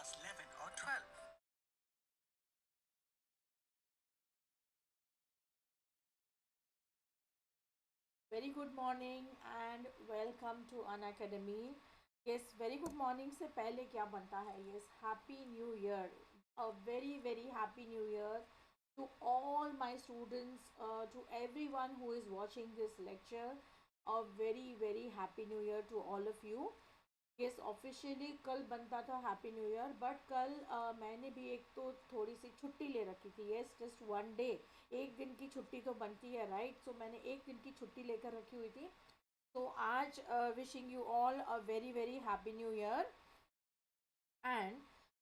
class 11 or 12. Very good morning and welcome to Unacademy. Yes, very good morning से पहले क्या बनता है? Yes, Happy New Year. A very happy New Year to all my students, to everyone who is watching this lecture. A very happy New Year to all of you. Yes officially कल बनता था happy new year, but कल मैंने भी एक तो थोड़ी सी छुट्टी ले रखी थी. यस, जस्ट वन डे, एक दिन की छुट्टी तो बनती है, राइट? सो मैंने एक दिन की छुट्टी लेकर रखी हुई थी. तो आज wishing you all a very happy new year. And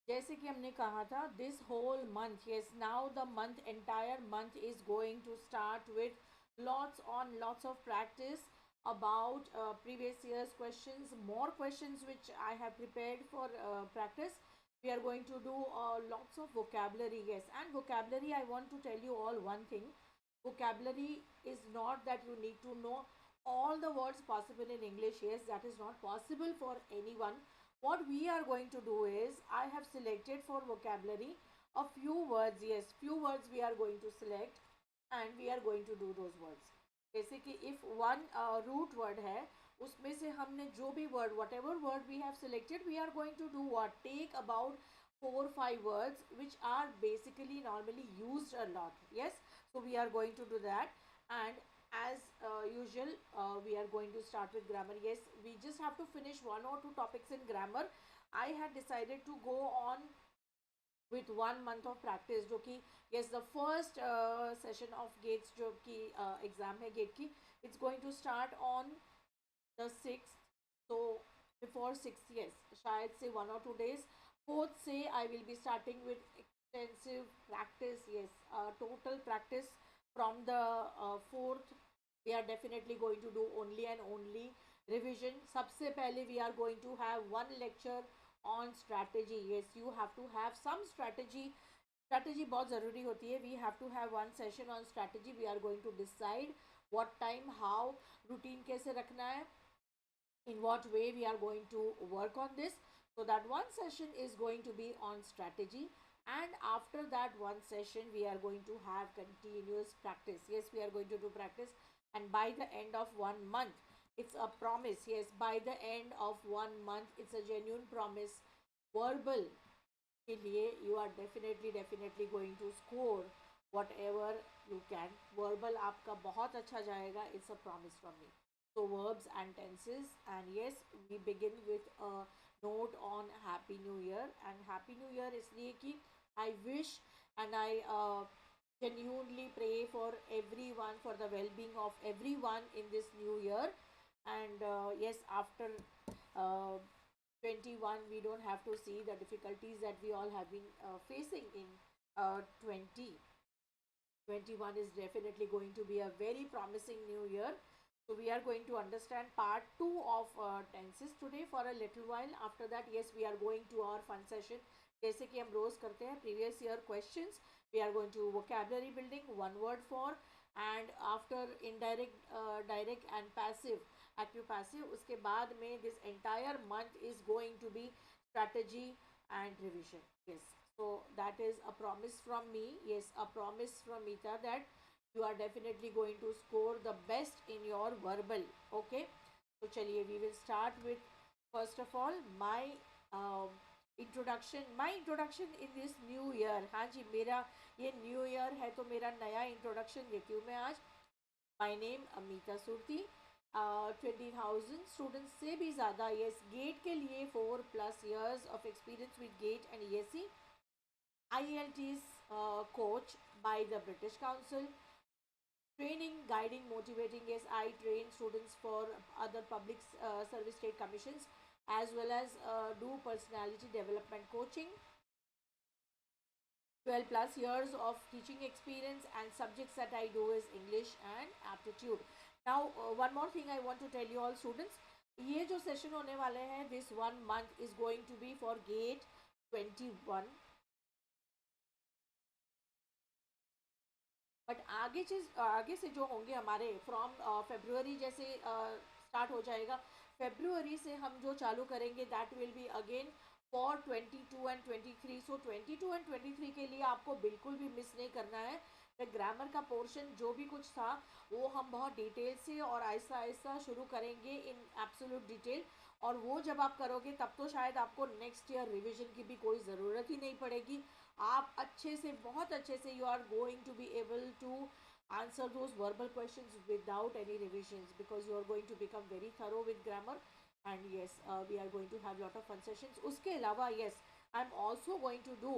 जैसे कि हमने कहा था, this whole month, yes, now the month, entire month is going to start with lots of practice about previous year's questions, more questions which I have prepared for practice. We are going to do lots of vocabulary, yes, and vocabulary, I want to tell you all one thing. Vocabulary is not that you need to know all the words possible in English. Yes, that is not possible for anyone. What we are going to do is, I have selected for vocabulary a few words. Yes, few words we are going to select and we are going to do those words. जैसे कि if one root word है, उसमें से हमने जो भी word, whatever word we have selected, we are going to do what? Take about 4-5 words which are basically normally used a lot. Yes, so we are going to do that. And as usual, we are going to start with grammar. Yes, we just have to finish one or two topics in grammar. I had decided to go on with 1 month of practice, जो कि yes, the first session of gates जो कि exam है gate की, it's going to start on the 6th. So before 6th, yes, शायद से 1 or 2 days. 4th से I will be starting with extensive practice. Yes, total practice from the 4th. We are definitely going to do only and only revision. सबसे पहले we are going to have one lecture on strategy. Yes, you have to have some strategy. Strategy बहुत ज़रूरी होती है. We have to have one session on strategy. We are going to decide what time, how, routine कैसे रखना है, in what way we are going to work on this. So that one session is going to be on strategy, and after that one session we are going to have continuous practice. Yes, we are going to do practice, and by the end of 1 month, it's a promise. Yes, by the end of 1 month, it's a genuine promise, verbal के लिए, you are definitely going to score whatever you can. Verbal आपका बहुत अच्छा जाएगा. It's a promise from me. So verbs and tenses, and yes, we begin with a note on Happy New Year. And Happy New Year इसलिए कि I wish and I genuinely pray for everyone, for the well-being of everyone in this new year. And yes, after uh, 21, we don't have to see the difficulties that we all have been facing in 2021 is definitely going to be a very promising new year. So we are going to understand part 2 of tenses today for a little while. After that, yes, we are going to our fun session. जैसे कि हम रोज करते हैं, previous year questions, we are going to vocabulary building, one word for, and after indirect, direct and passive, active passive, उसके बाद में this entire month is going to be strategy and revision. Yes, so that is a promise from me. Yes, a promise from Meeta that you are definitely going to score the best in your verbal. Okay, so चलिए, we will start with first of all my introduction, my introduction in this new year. हाँ जी, मेरा ये new year है तो मेरा नया introduction देती हूँ मैं आज. My name Amita Surti. 20,000 students से भी ज़्यादा, यस, गेट के लिए 4+ years of experience with GATE and ESE. IELTS coach by the British Council. Training, guiding, motivating. Yes, I train students for other public service state commissions, as well as do personality development coaching. 12+ years of teaching experience, and subjects that I do is English and Aptitude. Now, one more thing I want to tell you all students, ये जो session होने वाले हैं, this 1 month is going to be for GATE 21. But आगे से जो होंगे हमारे फ्रॉम फेब्रुअरी जैसे स्टार्ट हो जाएगा. फेब्रुअरी से हम जो चालू करेंगे, that will be again for 22 and 23. So 22 and 23 के लिए आपको बिल्कुल भी मिस नहीं करना है. द ग्रामर का पोर्शन जो भी कुछ था वो हम बहुत डिटेल से और ऐसा ऐसा शुरू करेंगे इन एब्सोल्यूट डिटेल. और वो जब आप करोगे तब तो शायद आपको नेक्स्ट ईयर रिविजन की भी कोई ज़रूरत ही नहीं पड़ेगी. आप अच्छे से, बहुत अच्छे से you are going to be able to answer those verbal questions without any revisions, because you are going to become very thorough with grammar. And yes, we are going to have lot of fun sessions. Uske alawa, yes, I'm also going to do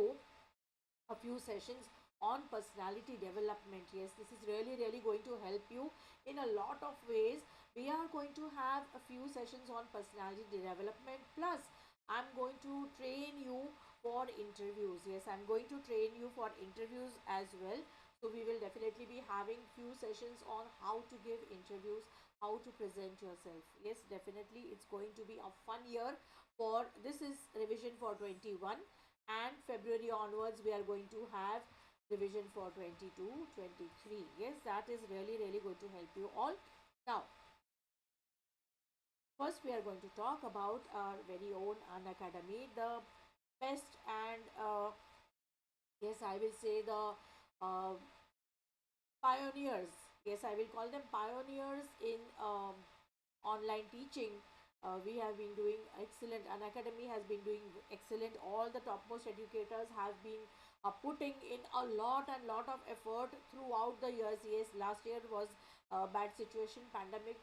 a few sessions on personality development. Yes, this is really really going to help you in a lot of ways. We are going to have a few sessions on personality development, plus I'm going to train you for interviews. Yes, I'm going to train you for interviews as well. So we will definitely be having few sessions on how to give interviews, how to present yourself. Yes, definitely it's going to be a fun year. For this is revision for 21, and February onwards we are going to have revision for 22, 23. Yes, that is really really going to help you all. Now, first we are going to talk about our very own Unacademy, the best and yes, I will say the uh, pioneers. Yes, I will call them pioneers in online teaching. We have been doing excellent. Unacademy has been doing excellent. All the topmost educators have been putting in a lot and lot of effort throughout the years. Yes, last year was a bad situation, pandemic,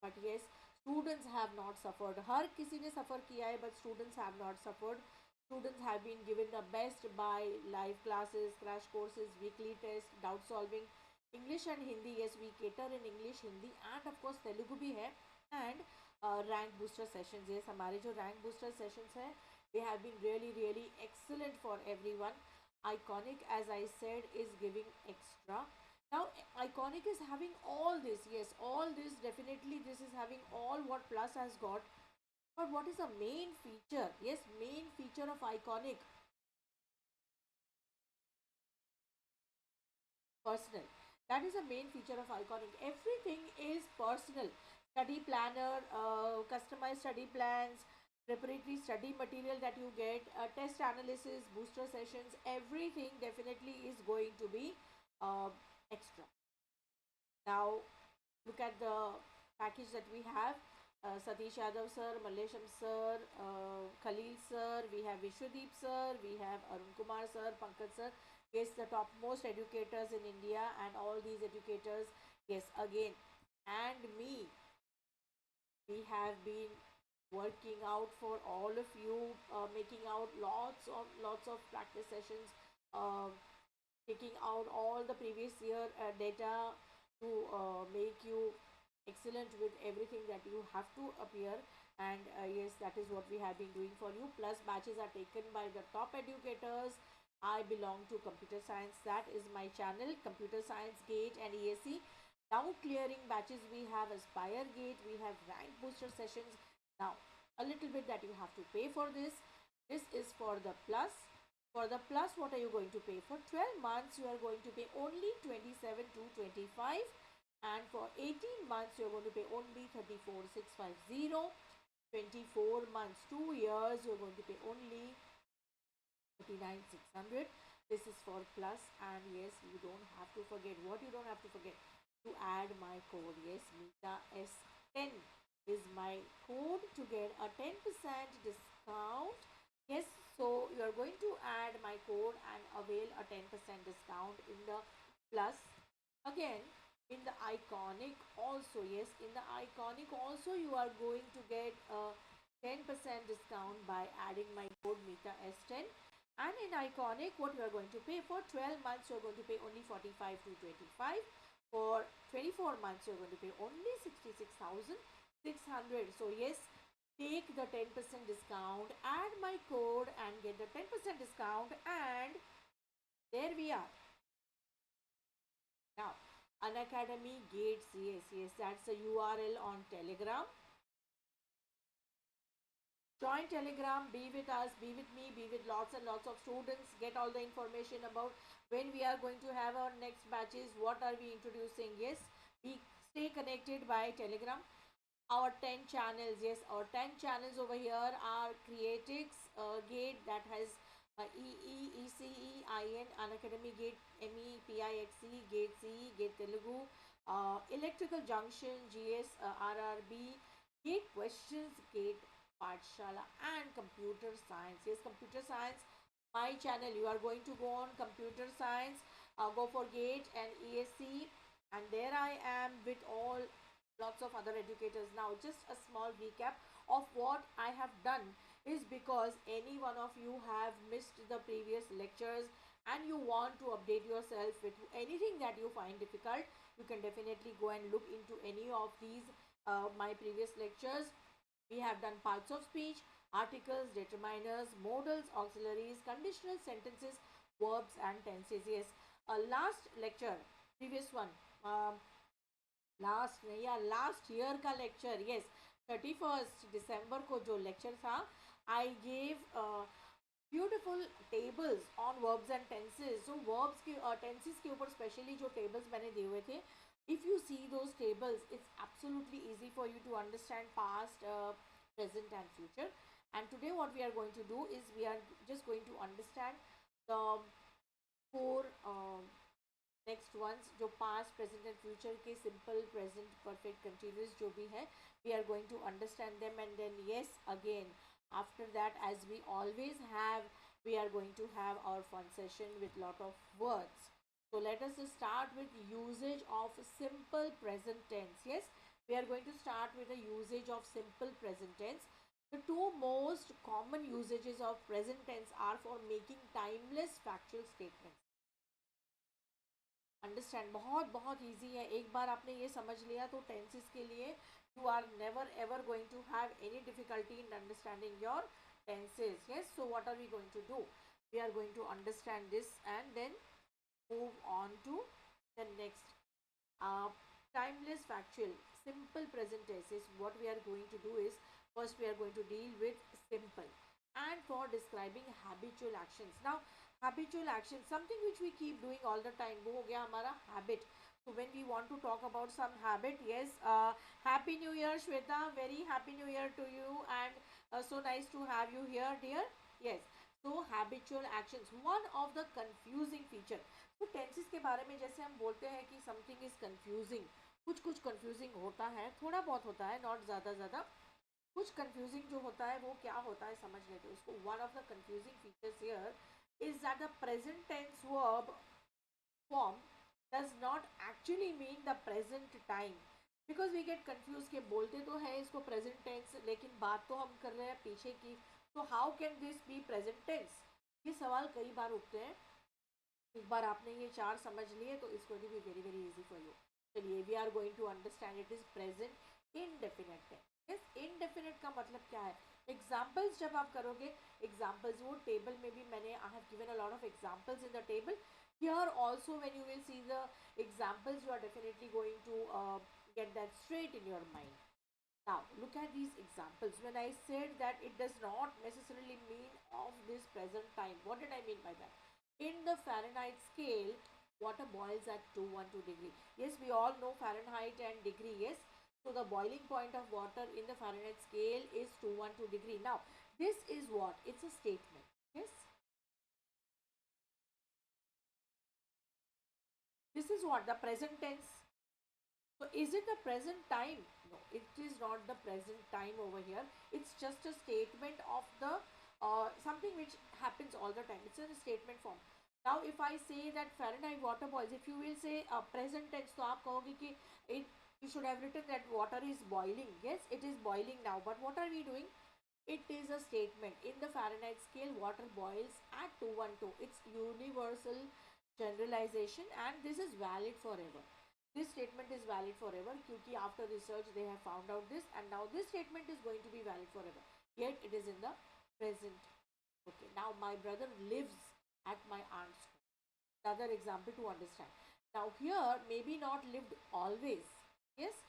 but yes, students have not suffered. हर किसी ने suffer किया है, but students have not suffered. Students have been given the best by live classes, crash courses, weekly tests, doubt solving. English and Hindi, yes, we cater in English, Hindi, and of course Telugu भी है. And rank booster sessions, yes, हमारे जो rank booster sessions हैं, they have been really really excellent for everyone. Iconic, as I said, is giving extra. Now, Iconic is having all this, yes, all this, definitely this is having all what Plus has got. But what is the main feature? Yes, main feature of Iconic: personal. That is a main feature of Iconic. Everything is personal. Study planner, customized study plans, preparatory study material that you get, test analysis, booster sessions, everything definitely is going to be extra. Now, look at the package that we have. Satish Yadav sir, Mallesham sir, Khalil sir, we have Vishwadeep sir, we have Arun Kumar sir, Pankaj sir. Yes, the topmost educators in India, and all these educators, yes, again, and me, we have been working out for all of you, making out lots of practice sessions, uh, taking out all the previous year data to make you excellent with everything that you have to appear. And yes, that is what we have been doing for you. Plus, batches are taken by the top educators. I belong to computer science. That is my channel, computer science gate and ESC. Doubt clearing batches, we have Aspire Gate, we have rank booster sessions. Now, a little bit that you have to pay for this. This is for the plus. For the plus, what are you going to pay? For 12 months, you are going to pay only 27 to 25. And for 18 months, you are going to pay only 34,650. 24 months, 2 years, you are going to pay only 39,600. This is for plus. And yes, you don't have to forget. What you don't have to forget? To add my code. Yes, Mita S10 is my code to get a 10% discount. Yes, so you are going to add my code and avail a 10% discount in the plus. Again, in the Iconic also, yes, in the Iconic also you are going to get a 10% discount by adding my code Mita S10. And in Iconic, what you are going to pay for 12 months, you are going to pay only 45 to 25. For 24 months, you are going to pay only 66,600. So yes, take the 10% discount, add my code and get the 10% discount, and there we are. Now, Unacademy Gates, yes, yes, that's the URL on Telegram. Join Telegram, be with us, be with me, be with lots and lots of students, get all the information about when we are going to have our next batches, what are we introducing. Yes, we stay connected by Telegram. our 10 channels. Yes, our 10 channels over here are Creatix, Gate that has Unacademy, Gate ME, PIXC, Gate CE, Gate Telugu, Electrical Junction, GS, RRB, Gate Questions, Gate Pathshala, and Computer Science. Yes, Computer Science, my channel. You are going to go on Computer Science, go for Gate and ESC, and there I am with all lots of other educators. Now just a small recap of what I have done is because any one of you have missed the previous lectures and you want to update yourself with anything that you find difficult, you can definitely go and look into any of these my previous lectures. We have done parts of speech, articles, determiners, modals, auxiliaries, conditional sentences, verbs and tenses. Yes, last lecture, previous one, last नहीं या last year का lecture, yes 31 दिसंबर को जो lecture था, I gave beautiful tables on verbs and tenses. जो verbs के tenses के ऊपर स्पेशली जो टेबल्स मैंने दिए हुए थे, if you see those tables it's absolutely easy for you to understand past, present and future. And today what we are going to do is we are just going to understand the four next ones जो past present and future के simple present perfect continuous जो भी है, we are going to understand them and then yes again after that as we always have, we are going to have our fun session with lot of words. So let us start with usage of simple present tense. Yes, we are going to start with the usage of simple present tense. The two most common usages of present tense are for making timeless factual statements. Understand बहुत बहुत easy है. एक बार आपने ये समझ लिया तो tenses के लिए you are never ever going to have any difficulty in understanding your tenses. Yes, so what are we going to do? We are going to understand this and then move on to the next. Timeless factual simple present tense is what we are going to do is first we are going to deal with simple and for describing habitual actions. Now habitual action something which we keep doing all the time, वो हो गया हमारा habit. So when we want to talk about some habit, yes, happy new year Shweta, very happy new year to you and so nice to have you here dear. Yes, so habitual actions, one of the confusing feature. तो tenses के बारे में जैसे हम बोलते हैं कि something is confusing, कुछ कुछ कंफ्यूजिंग होता है, थोड़ा बहुत होता है, नॉट ज़्यादा. कुछ कंफ्यूजिंग जो होता है वो क्या होता है समझ लेते हैं उसको. One of the confusing features here is that the present tense verb form does not actually mean the present time, because we get confused कि बोलते तो है इसको present tense लेकिन बात तो हम कर रहे हैं पीछे की, तो how can this be present tense? ये सवाल कई बार उठते हैं. एक बार आपने ये चार समझ लिए तो इसको भी very very easy for you. चलिए we are going to understand it is present indefinite tense. Yes, indefinite का मतलब क्या है? एग्जाम्पल्स जब आप करोगे, एग्जाम्पल्स वो टेबल में भी मैंने I have given a lot of examples in the table. Here also when you will see the examples you are definitely going to get that straight in your mind. Now look at these examples. When I said that it does not necessarily mean of this present time, what did I mean by that? In the Fahrenheit scale, water boils at 212 degree. Yes, we all know Fahrenheit and degree. Yes, so the boiling point of water in the Fahrenheit scale is 212 degree. Now this is what? It's a statement. Yes, this is what the present tense. So is it the present time? No, it is not the present time over here. It's just a statement of the something which happens all the time. It's in a statement form. Now if I say that Fahrenheit water boils, if you will say present tense, तो आप कहोगे कि it, you should have written that water is boiling. Yes, it is boiling now. But what are we doing? It is a statement. In the Fahrenheit scale, water boils at 212. It's universal generalization and this is valid forever. This statement is valid forever क्योंकि after research they have found out this and now this statement is going to be valid forever. Yet it is in the present. Okay, now my brother lives at my aunt's home. Another example to understand. Now here maybe not lived always. Yes,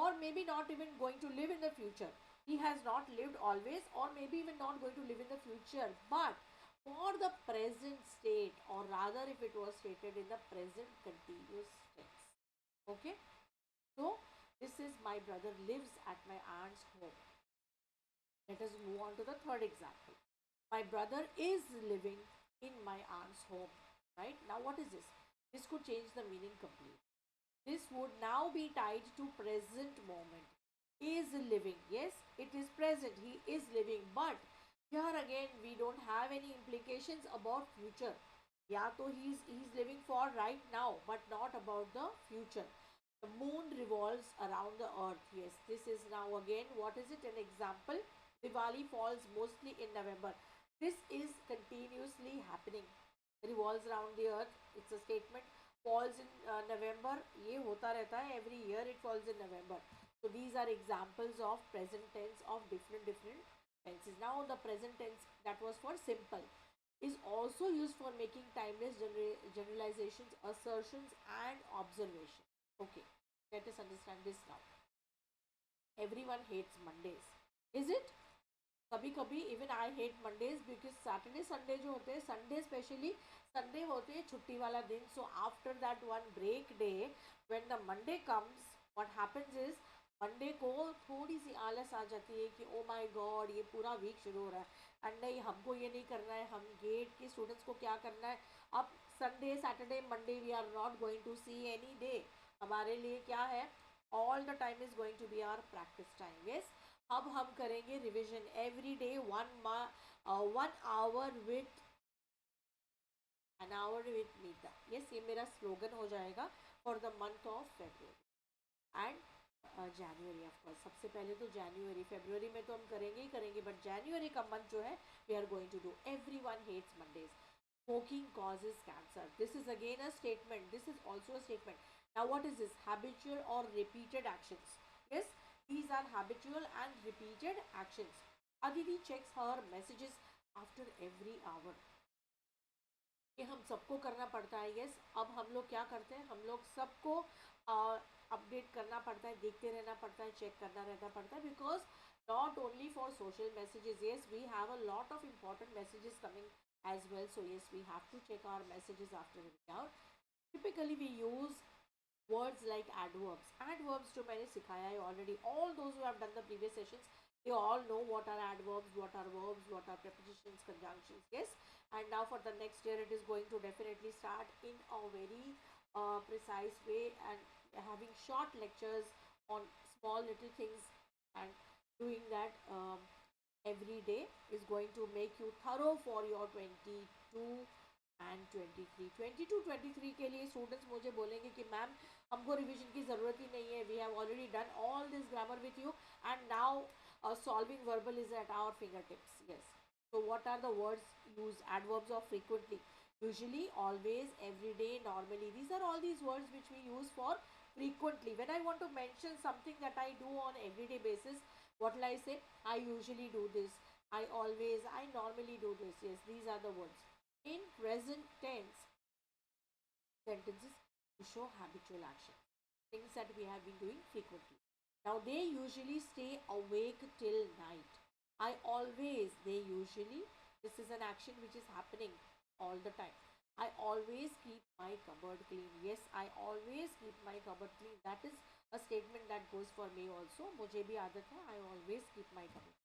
or maybe not even going to live in the future. He has not lived always or maybe even not going to live in the future. But for the present state, or rather if it was stated in the present continuous tense. Okay, so This is my brother lives at my aunt's home. Let us move on to the third example. My brother is living in my aunt's home. Right? Now what is this? This could change the meaning completely. This would now be tied to present moment. Is living. Yes, it is present. He is living. But here again, we don't have any implications about future. Yeah, so he's living for right now, but not about the future. The moon revolves around the earth. Yes, this is now again, what is it? An example. Diwali falls mostly in November. This is continuously happening. Revolves around the earth. It's a statement. Falls in November. ये होता रहता है. Every year it falls in November. So these are examples of present tense of different tenses. Now the present tense that was for simple is also used for making timeless generalizations, assertions, and observations. Okay, let us understand this now. Everyone hates Mondays. Is it? कभी कभी even I hate Mondays because Saturday Sunday जो होते हैं, Sunday specially Sunday होते हैं छुट्टी वाला दिन. So after that one break day when the Monday comes, what happens is Monday को थोड़ी सी आलस आ जाती है कि ओ माय गॉड ये पूरा वीक शुरू हो रहा है एंड नहीं हमको ये नहीं करना है, हम गेट के स्टूडेंट्स को क्या करना है अब Sunday Saturday Monday we are not going to see any day. हमारे लिए क्या है, all the time is going to be our practice time. Yes, अब हम करेंगे revision every day 1 hour with an hour with Neeta. Yes, ये मेरा slogan हो जाएगा for the month of February and January. Of course सबसे पहले तो जनवरी, फेब्रुअरी में तो हम करेंगे ही करेंगे, बट जनवरी का मंथ जो है we are going to do. Every one hates Mondays. Smoking causes cancer. This is again a statement. This is also a statement. Now what is this? Habitual or repeated actions. Yes, these are habitual and repeated actions. Aditi checks her messages after every hour. ये हम सबको करना पड़ता है. Yes, अब हम लोग क्या करते हैं, हम लोग सबको अपडेट करना पड़ता है, देखते रहना पड़ता है, चेक करना रहना पड़ता है. Because not only for social messages, yes, we have a lot of important messages coming as well. So yes, we have to check our messages after every hour. Typically we use words like adverbs. Adverbs जो मैंने सिखाया है already. All those who have done the previous sessions, they all know what are adverbs, what are verbs, what are prepositions, conjunctions. Yes, and now for the next year it is going to definitely start in a very precise way and having short lectures on small little things, and doing that every day is going to make you thorough for your 22 and 23. 22-23 के लिए students मुझे बोलेंगे कि ma'am हमको revision की ज़रूरत ही नहीं है, we have already done all this grammar with you and now solving verbal is at our finger tips. Yes, so what are the words used? Adverbs of frequently, usually, always, every day, normally. These are all these words which we use for frequently. When I want to mention something that I do on everyday basis, what will I say? I usually do this, I always, I normally do this. Yes, these are the words. In present tense sentences to show habitual action, things that we have been doing frequently. Now they usually stay awake till night. I always, they usually, this is an action which is happening all the time. I always keep my cupboard clean. Yes, I always keep my cupboard clean. That is a statement that goes for me also. मुझे भी आदत है. I always keep my cupboard.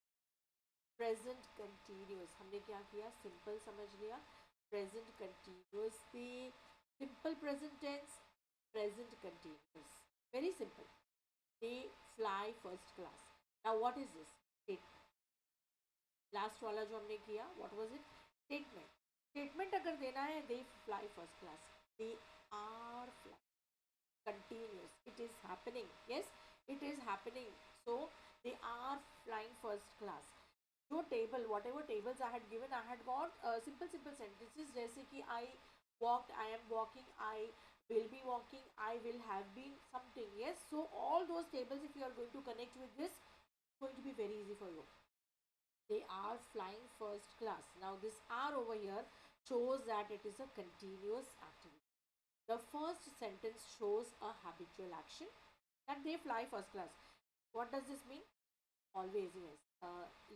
Present continuous. हमने क्या किया? Simple समझ लिया. Present continuous the simple present tense. Present continuous. Very simple. They fly first class. Now what is this? Statement. Last वाला जो हमने किया, what was it? Statement. Statement अगर देना है, they fly first class, they are fly continuous, it is happening. Yes, it is happening. So they are flying first class. जो table, whatever tables I had given, I had got simple sentences जैसे कि I walked, I am walking, I will be walking, I will have been something. Yes, so all those tables, if you are going to connect with this, it's going to be very easy for you. They are flying first class. Now this are over here shows that it is a continuous activity. The first sentence shows a habitual action, that they fly first class. What does this mean? Always. Yes,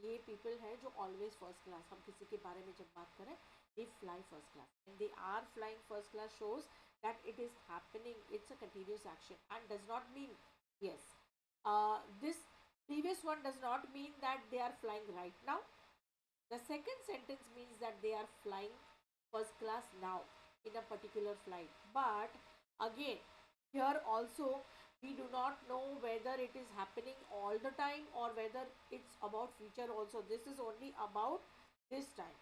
ये people है जो always first class. हम किसी के बारे में जब बात करें, they fly first class, and they are flying first class shows that it is happening. It's a continuous action and does not mean, yes, This previous one does not mean that they are flying right now. The second sentence means that they are flying first class now in a particular flight. But again, here also we do not know whether it is happening all the time or whether it's about future also. This is only about this time.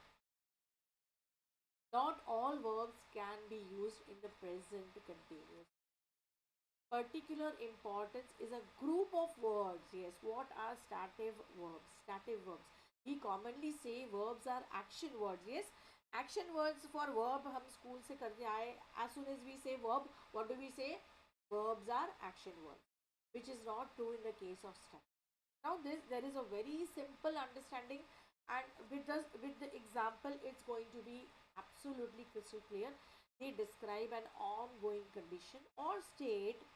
Not all verbs can be used in the present continuous. Particular importance is a group of words. Yes, what are stative verbs? Stative verbs. We commonly say verbs are action words. Yes, action words for verb हम school से करते आए. As soon as we say verb, what do we say? Verbs are action words, which is not true in the case of stative. Now there is a very simple understanding, and with the example it's going to be absolutely crystal clear. They describe an ongoing condition or state,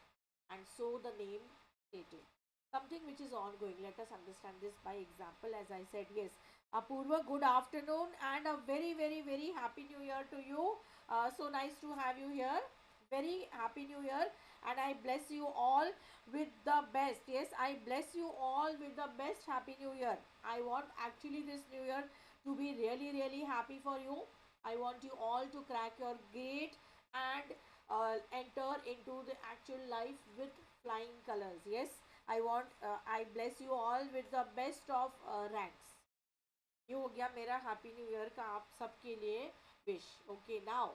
and so the name stated. Something which is ongoing. Let us understand this by example. As I said, yes, Apurva, good afternoon and a very, very, very happy new year to you. So nice to have you here. Very happy new year, and I bless you all with the best. Yes, I bless you all with the best happy new year. I want actually this new year to be really, really happy for you. I want you all to crack your gate and enter into the actual life with flying colors. Yes, I bless you all with the best of ranks. ये हो गया मेरा happy new year का आप सबके लिए wish. Okay, now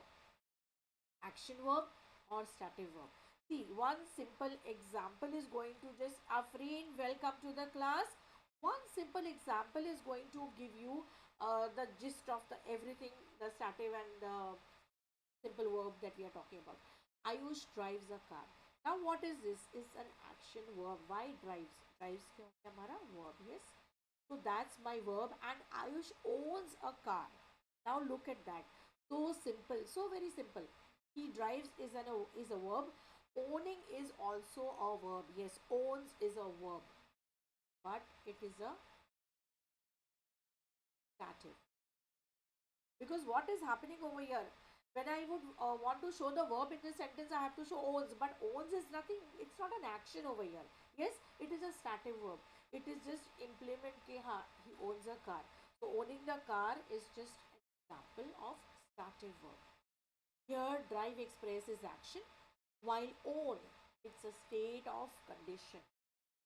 action verb or stative verb. See, one simple example is going to just, Afreen, welcome to the class. One simple example is going to give you the gist of the everything, the stative and the simple verb that we are talking about. Ayush drives a car. Now what is this? It's an action verb. Why drives? Drives क्या होता है हमारा verb? Yes. So that's my verb, and Ayush owns a car. Now look at that. So simple. So very simple. He drives is a verb. Owning is also a verb. Yes, owns is a verb, but it is a stative. Because what is happening over here? When I would want to show the verb in this sentence, I have to show owns, but owns is nothing. It's not an action over here. Yes, it is a stative verb. It is just implement ke ha, he owns a car. So owning the car is just an example of stative verb. Here, drive express is action, while own, it's a state of condition.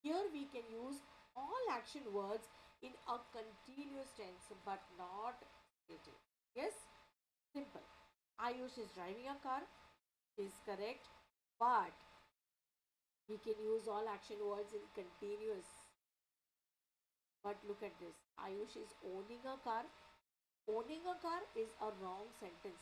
Here we can use all action words in a continuous tense but not stative. Yes, simple. Ayush is driving a car, is correct, but we can use all action words in continuous. But look at this. Ayush is owning a car. Owning a car is a wrong sentence.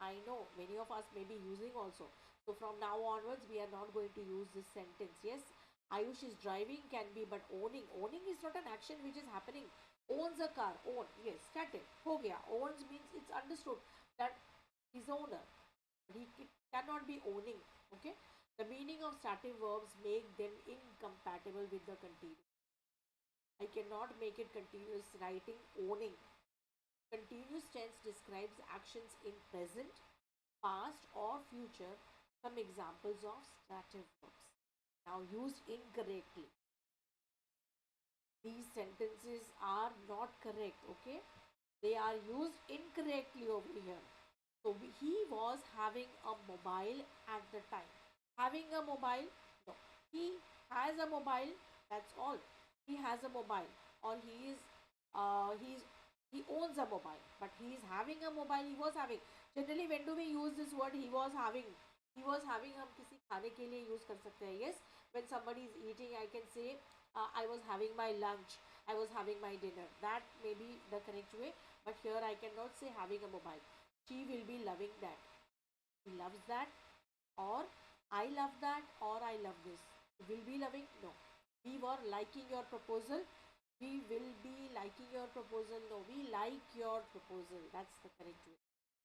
I know many of us may be using also. So from now onwards, we are not going to use this sentence. Yes, Ayush is driving can be, but owning. Owning is not an action which is happening. Owns a car. Own. Yes, static. Ho gaya. Owns means it's understood that he's owner. He cannot be owning. Okay. The meaning of stative verbs make them incompatible with the continuous. I cannot make it continuous writing owning. Continuous tense describes actions in present, past, or future. Some examples of stative verbs. Now used incorrectly. These sentences are not correct, okay? They are used incorrectly over here. So he was having a mobile at the time. Having a mobile? No. He has a mobile. That's all. He has a mobile, or he owns a mobile, but he is having a mobile. He was having. Generally, when do we use this word? He was having. He was having. हम किसी खाने के लिए use कर सकते हैं. Yes, when somebody is eating, I can say I was having my lunch. I was having my dinner. That may be the correct way. But here I cannot say having a mobile. She will be loving that. He loves that, or I love that, or I love this. Will be loving? No. We were liking your proposal. We will be liking your proposal. No, we like your proposal. That's the correct way.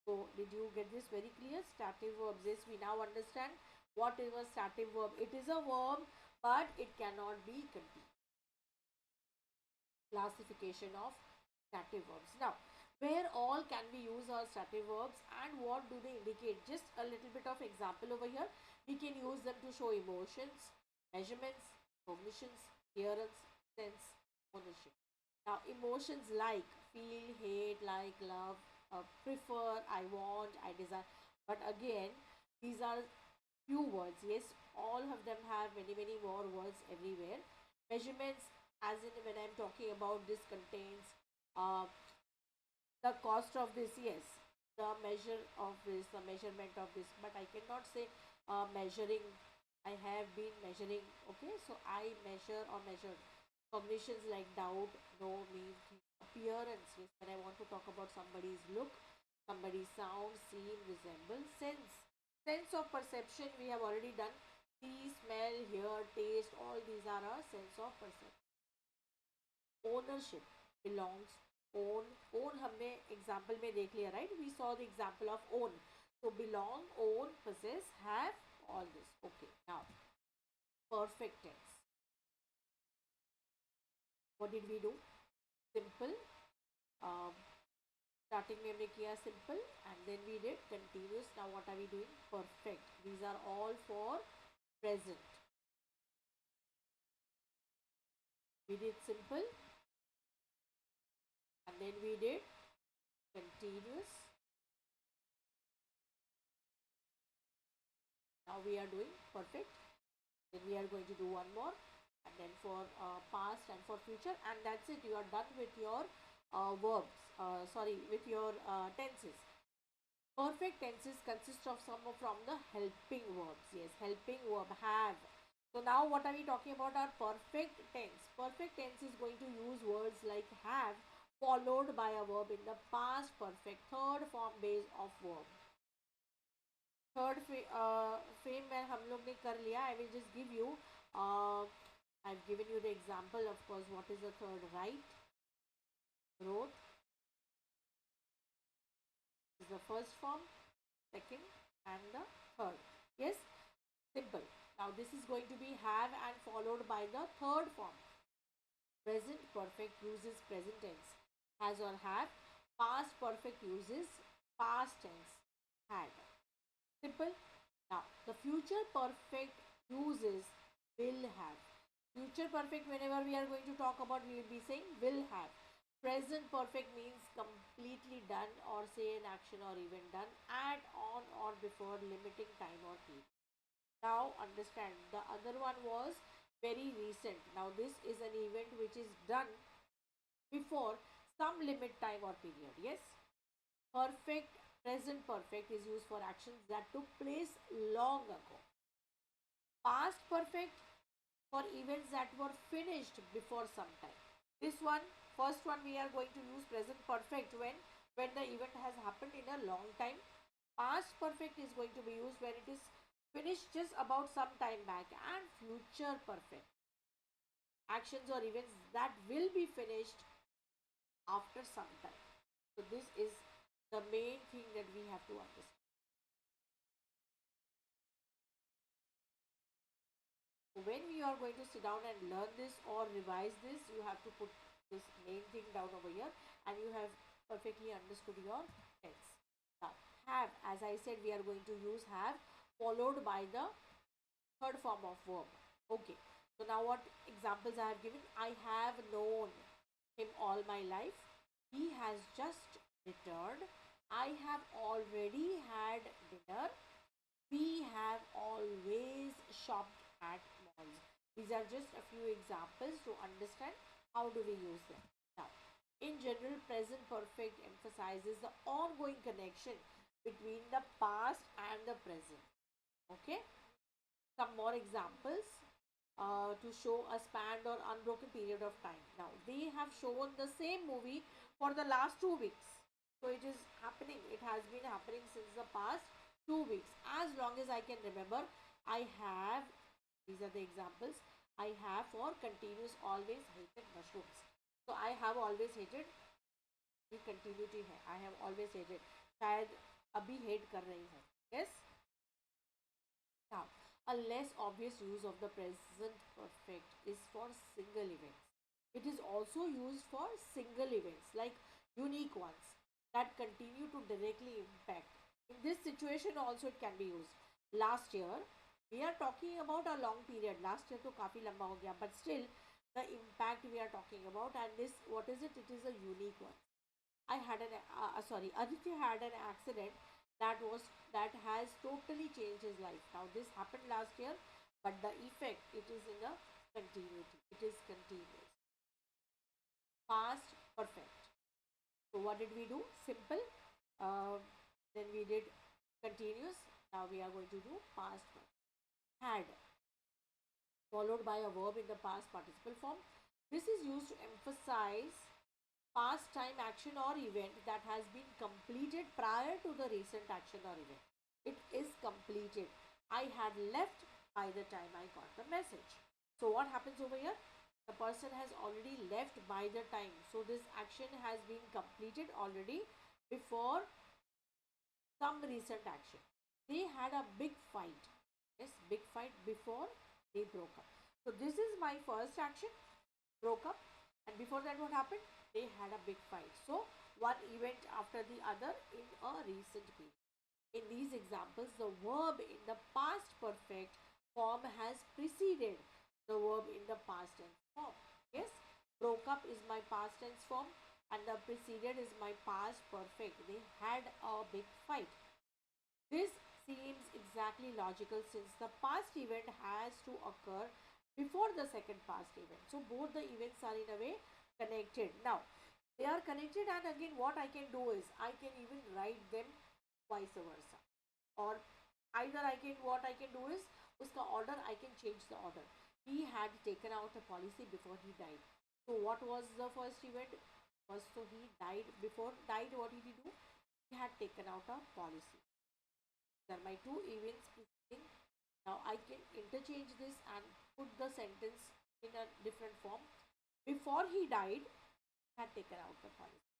So, did you get this very clear? Stative verbs. Yes, we now understand what is a stative verb. It is a verb, but it cannot be continuous. Classification of stative verbs. Now, where all can we use our stative verbs and what do they indicate? Just a little bit of example over here. We can use them to show emotions, measurements, cognitions, appearance, sense, ownership. Now, emotions like feel, hate, like, love, prefer, I want, I desire. But again, these are few words. Yes, all of them have many, many more words everywhere. Measurements, as in when I'm talking about this, contains uh, the cost of this, yes, the measure of this, the measurement of this, but I cannot say measuring. I have been measuring. Okay, so I measure or measured. Cognitions like doubt, know, mean, think. Appearance, yes, when I want to talk about somebody's look, somebody's sound, seem, resemble. Sense of perception, we have already done. See, smell, hear, taste, all these are our sense of perception. Ownership, belongs, own हमने example में देख लिया, right? We saw the example of own. So belong, own, possess, have, all this. Okay, now perfect tense. What did we do? Simple. um, Starting में हमने किया simple and then we did continuous. Now what are we doing? Perfect. These are all for present. We did simple and then we did continuous. Now we are doing perfect. Then we are going to do one more, and then for past and for future, and that's it. You are done with your verbs. Sorry, with your tenses. Perfect tenses consist of some from the helping verbs. Yes, helping verb, have. So now what are we talking about? Our perfect tense. Perfect tense is going to use words like have followed by a verb in the past perfect, third form base of verb. Third fame में हम लोग ने कर लिया. I will just give you, I have given you the example. Of course, what is the third? Right, wrote is the first form, second and the third. Yes, simple. Now this is going to be have and followed by the third form. Present perfect uses present tense, has or have. Past perfect uses past tense, had. Simple. Now the future perfect uses will have. Future perfect, whenever we are going to talk about, we will be saying will have. Present perfect means completely done, or say an action or event done at, on or before limiting time or period. Now understand, the other one was very recent. Now this is an event which is done before some limit time or period. Yes, perfect, present perfect is used for actions that took place long ago. Past perfect for events that were finished before some time. This one, first one, we are going to use present perfect when the event has happened in a long time. Past perfect is going to be used when it is finished just about some time back. And future perfect, actions or events that will be finished after some time. So this is the main thing that we have to understand. When you are going to sit down and learn this or revise this, you have to put this main thing down over here, and you have perfectly understood your tense. Now, have, as I said, we are going to use have followed by the third form of verb. Okay, so now what examples I have given? I have known him all my life. He has just returned. I have already had dinner. We have always shopped at malls. These are just a few examples to understand how do we use them. Now, in general, present perfect emphasizes the ongoing connection between the past and the present. Okay, some more examples to show a spanned or unbroken period of time. Now, they have shown the same movie for the last 2 weeks. So it is happening, it has been happening since the past 2 weeks. As long as I can remember, I have, these are the examples, I have for continuous always hated mushrooms. So I have always hated, ये continuity है, I have always hated, शायद अभी hate कर रही हूँ. Yes. Now, a less obvious use of the present perfect is for single events. It is also used for single events like unique ones that continue to directly impact. In this situation also it can be used. Last year, We are talking about a long period. Last year तो काफी लंबा हो गया, but still the impact we are talking about, and this, what is it? It is a unique one. I had an sorry, Aditya had an accident that has totally changed his life. Now this happened last year, but the effect, it is in a continuity. It is continuous. Past perfect. So what did we do? Simple. Uh, then we did continuous. Now we are going to do past perfect. Had followed by a verb in the past participle form. This is used to emphasize past time action or event that has been completed prior to the recent action or event. It is completed. I had left by the time I got the message. So what happens over here? The person has already left by the time. So this action has been completed already before some recent action. They had a big fight. Yes, big fight before they broke up. So this is my first action, broke up, and before that what happened? They had a big fight. So one event after the other in a recent period. In these examples, the verb in the past perfect form has preceded the verb in the past tense form. Yes, broke up is my past tense form and the preceded is my past perfect. They had a big fight. This seems exactly logical since the past event has to occur before the second past event. So both the events are in a way connected. Now they are connected, and again what I can do is I can even write them vice versa, or either I can, what I can do is uska order, I can change the order. He had taken out a policy before he died. So what was the first event? Was, so he died, before died what did he do? He had taken out a policy. These are my two events preceding. Now I can interchange this and put the sentence in a different form. Before he died, he had taken out the policy.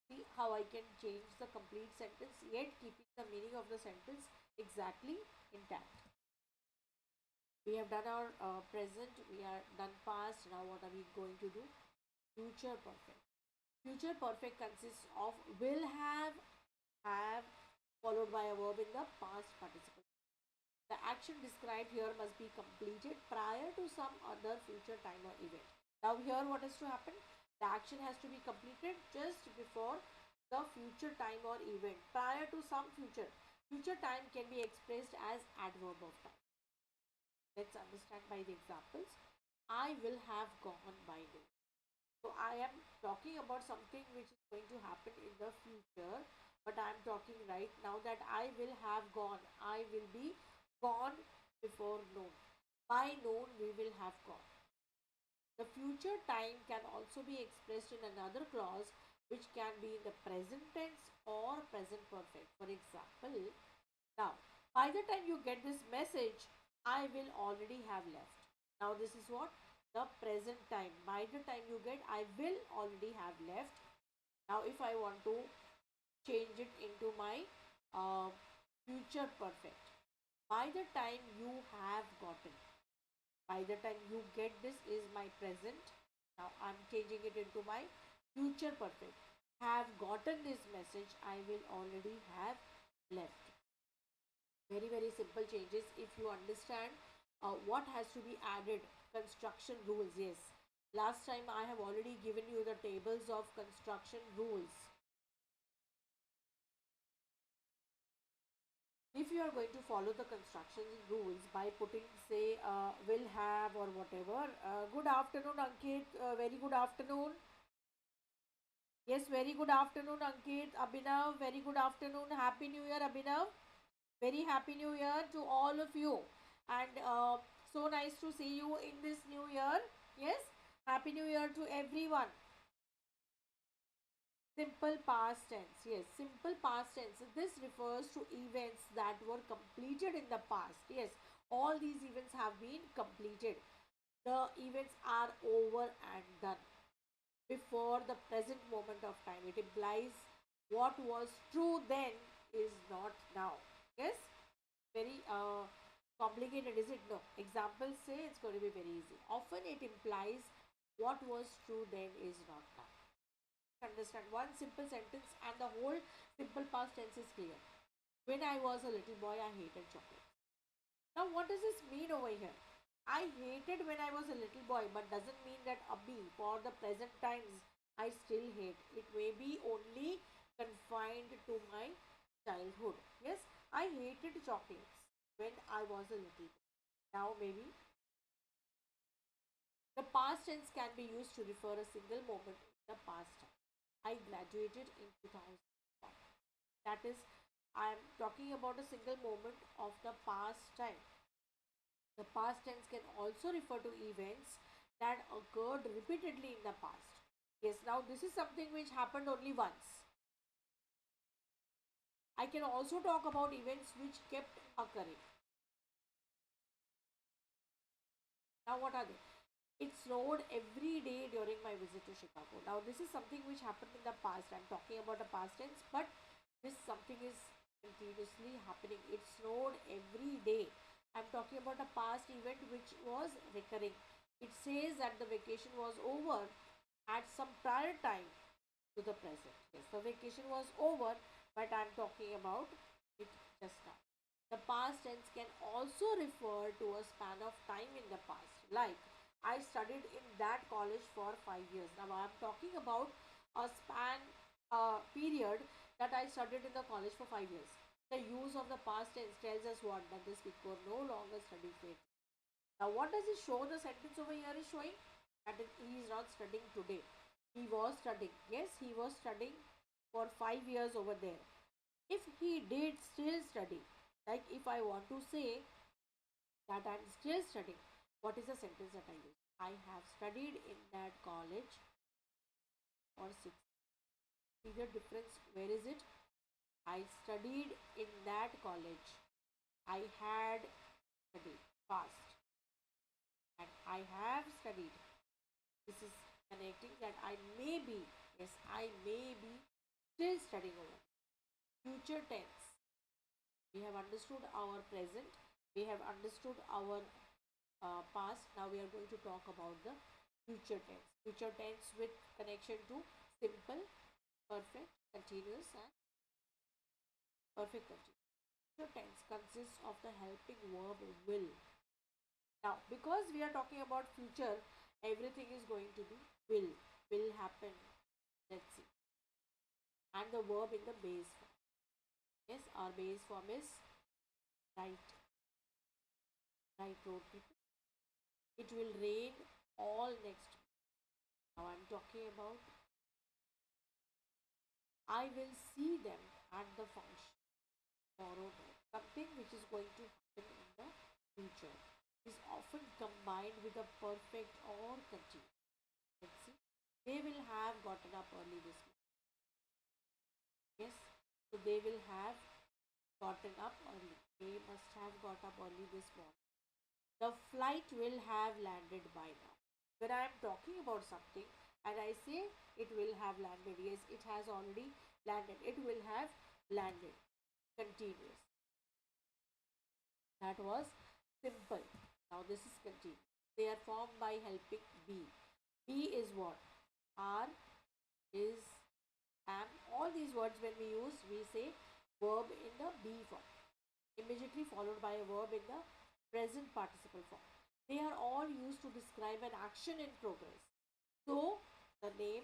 See how I can change the complete sentence yet keeping the meaning of the sentence exactly intact. We have done our present, we are done past. Now what are we going to do? Future perfect. Future perfect consists of will have, followed by a verb in the past participle. The action described here must be completed prior to some other future time or event. Now here what has to happen? The action has to be completed just before the future time or event, prior to some future. Future time can be expressed as adverb of time. Let's understand by the examples. I will have gone by noon. So I am talking about something which is going to happen in the future, but I am talking right now that I will have gone. I will be gone before noon. By noon we will have gone. The future time can also be expressed in another clause which can be in the present tense or present perfect. For example, now by the time you get this message, I will already have left. Now this is what? The present time. By the time you get, I will already have left. Now if I want to change it into my future perfect, by the time you have gotten, by the time you get this is my present. Now I'm changing it into my future perfect. Have gotten this message, I will already have left. Very very simple changes. If you understand what has to be added, construction rules, yes, last time I have already given you the tables of construction rules. If you are going to follow the construction rules by putting say will have or whatever, good afternoon Ankit, very good afternoon. Yes, very good afternoon Ankit. Abhinav, very good afternoon. Happy New Year Abhinav. Very happy New Year to all of you, and so nice to see you in this new year. Yes, happy New Year to everyone. Simple past tense. Yes, simple past tense. This refers to events that were completed in the past. Yes, all these events have been completed. The events are over and done before the present moment of time. It implies what was true then is not now. Yes, very complicated, is it? No. Examples say it's going to be very easy. Often it implies what was true then is not now. Understand one simple sentence and the whole simple past tense is clear. When I was a little boy, I hated chocolate. Now, what does this mean over here? I hated when I was a little boy, but doesn't mean that abhi for the present times I still hate. It may be only confined to my childhood. Yes, I hated chocolates when I was a little boy. Now maybe the past tense can be used to refer a single moment in the past time. I graduated in 2001. That is, I am talking about a single moment of the past time. The past tense can also refer to events that occurred repeatedly in the past. Yes, now this is something which happened only once. I can also talk about events which kept occurring. Now, what are they? It snowed every day during my visit to Chicago. Now, this is something which happened in the past. I'm talking about the past tense, but this something is continuously happening. It snowed every day. I'm talking about a past event which was recurring. It says that the vacation was over at some prior time to the present. Yes, the vacation was over, but I'm talking about it just now. The past tense can also refer to a span of time in the past, like I studied in that college for 5 years. Now I'm talking about a span period that I studied in the college for 5 years. The use of the past tense tells us what? That the speaker no longer studies faith. Now, what does it show? The sentence over here is showing that he is not studying today. He was studying. Yes, he was studying for 5 years over there. If he did still study, like if I want to say that I'm still studying, what is the sentence that I use? I have studied in that college for 6. See the difference? Where is it? I studied in that college. I had studied past, and I have studied. This is connecting that I may be, yes, I may be still studying over. Future tense. We have understood our present. We have understood our past. Now we are going to talk about the future tense. Future tense with connection to simple, perfect, continuous, and perfect continuous. Future tense consists of the helping verb will. Now, because we are talking about future, everything is going to be will. Will happen. Let's see. And the verb in the base form. Yes, our base form is right. Right, road people. It will rain all next week. Now I'm talking about I will see them at the function tomorrow night. Something which is going to happen in the future is often combined with a perfect or continuous. Let's see. They will have gotten up early this morning. Yes. So they will have gotten up early. They must have got up early this morning. The flight will have landed by now. When I am talking about something and I say it will have landed, yes, it has already landed. It will have landed. Continuous. That was simple. Now this is continuous. They are formed by helping be. Be is what? Are, is, am. All these words when we use, we say verb in the be form. Immediately followed by a verb in the present participle form. They are all used to describe an action in progress. So the name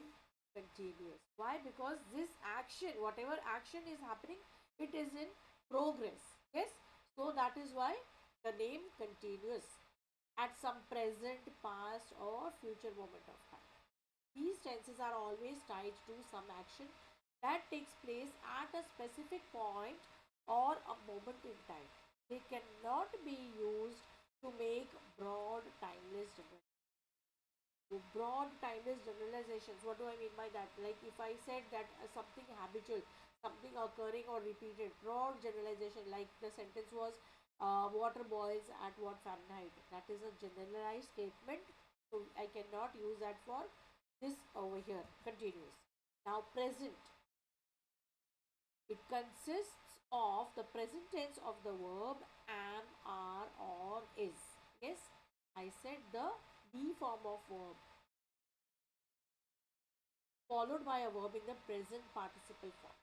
continuous. Why? Because this action, whatever action is happening, it is in progress. Yes. So that is why the name continuous at some present, past, or future moment of time. These tenses are always tied to some action that takes place at a specific point or a moment in time. They cannot be used to make broad timeless generalizations. What do I mean by that? Like if I said that something habitual, something occurring or repeated, broad generalization, like the sentence was water boils at what Fahrenheit. That is a generalized statement. So I cannot use that for this over here. Continuous. Now present. It consists of the present tense of the verb am, are, or is. Yes, I said the be form of verb followed by a verb in the present participle form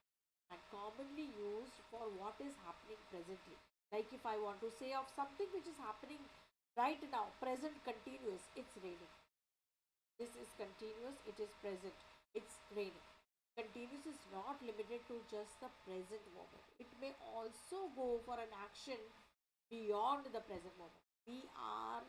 and commonly used for what is happening presently. Like if I want to say of something which is happening right now, present continuous, it's raining. This is continuous, it is present, it's raining. Continuous is not limited to just the present moment. It may also go for an action beyond the present moment. We are,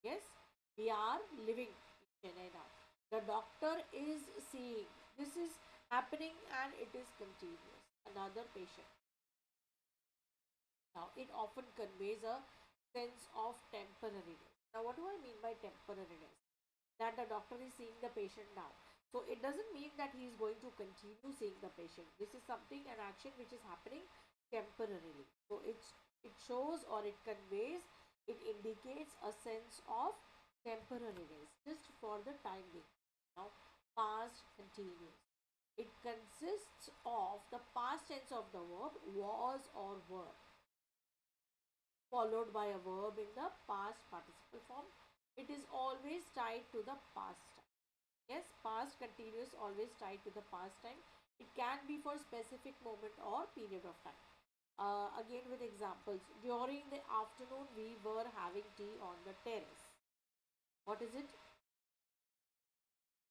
yes, we are living in Chennai now. The doctor is seeing. This is happening and it is continuous. Another patient. Now, it often conveys a sense of temporariness. Now, what do I mean by temporariness? That the doctor is seeing the patient now. So, it doesn't mean that he is going to continue seeing the patient. This is something, an action which is happening temporarily. So, it shows or it conveys, it indicates a sense of temporariness just for the time being. Now, past continuous. It consists of the past tense of the verb was or were, followed by a verb in the past participle form. It is always tied to the past time. Yes, past continuous always tied to the past time. It can be for specific moment or period of time. Again with examples. During the afternoon, we were having tea on the terrace. What is it?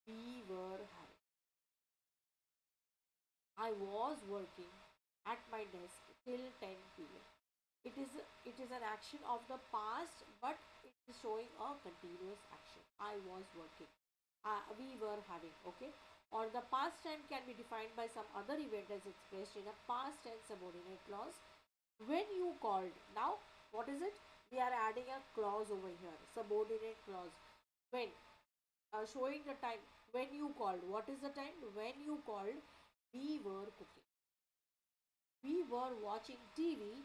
We were having. I was working at my desk till 10 p.m. It is an action of the past, but it is showing a continuous action. I was working. We were having. Okay. Or the past time can be defined by some other event as expressed in a past tense subordinate clause. When you called. Now, what is it? We are adding a clause over here. Subordinate clause. When. Showing the time. When you called. What is the time? When you called, we were cooking. We were watching TV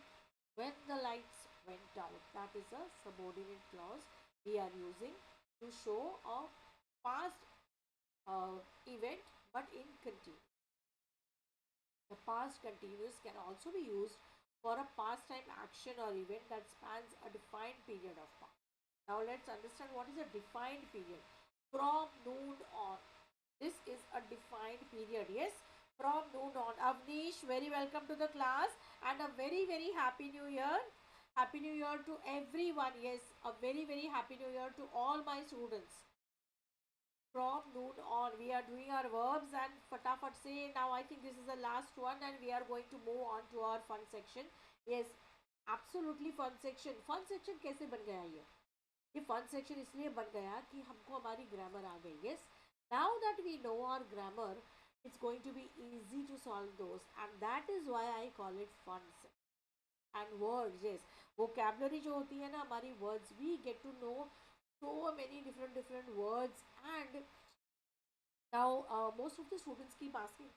when the lights went out. That is a subordinate clause we are using to show a past event but in continuous. The past continuous can also be used for a past time action or event that spans a defined period of time. Now let's understand what is a defined period. From noon on. This is a defined period. Yes, from noon on. Avnish, very welcome to the class and a very, very happy new year. Happy new year to everyone. Yes, a very, very happy new year to all my students. From noon on, we are doing our verbs and fatafat say now I think this is the last one and we are going to move on to our fun section. Yes, absolutely fun section. Fun section कैसे बन गया ये fun section इसलिए बन गया कि हमको हमारी ग्रामर आ गई. Yes, now that we know our grammar, it's going to be easy to solve those, and that is why I call it fun. And words, yes, vocabulary जो होती है ना हमारी, words, we get to know so many different words. And now most of the students keep asking,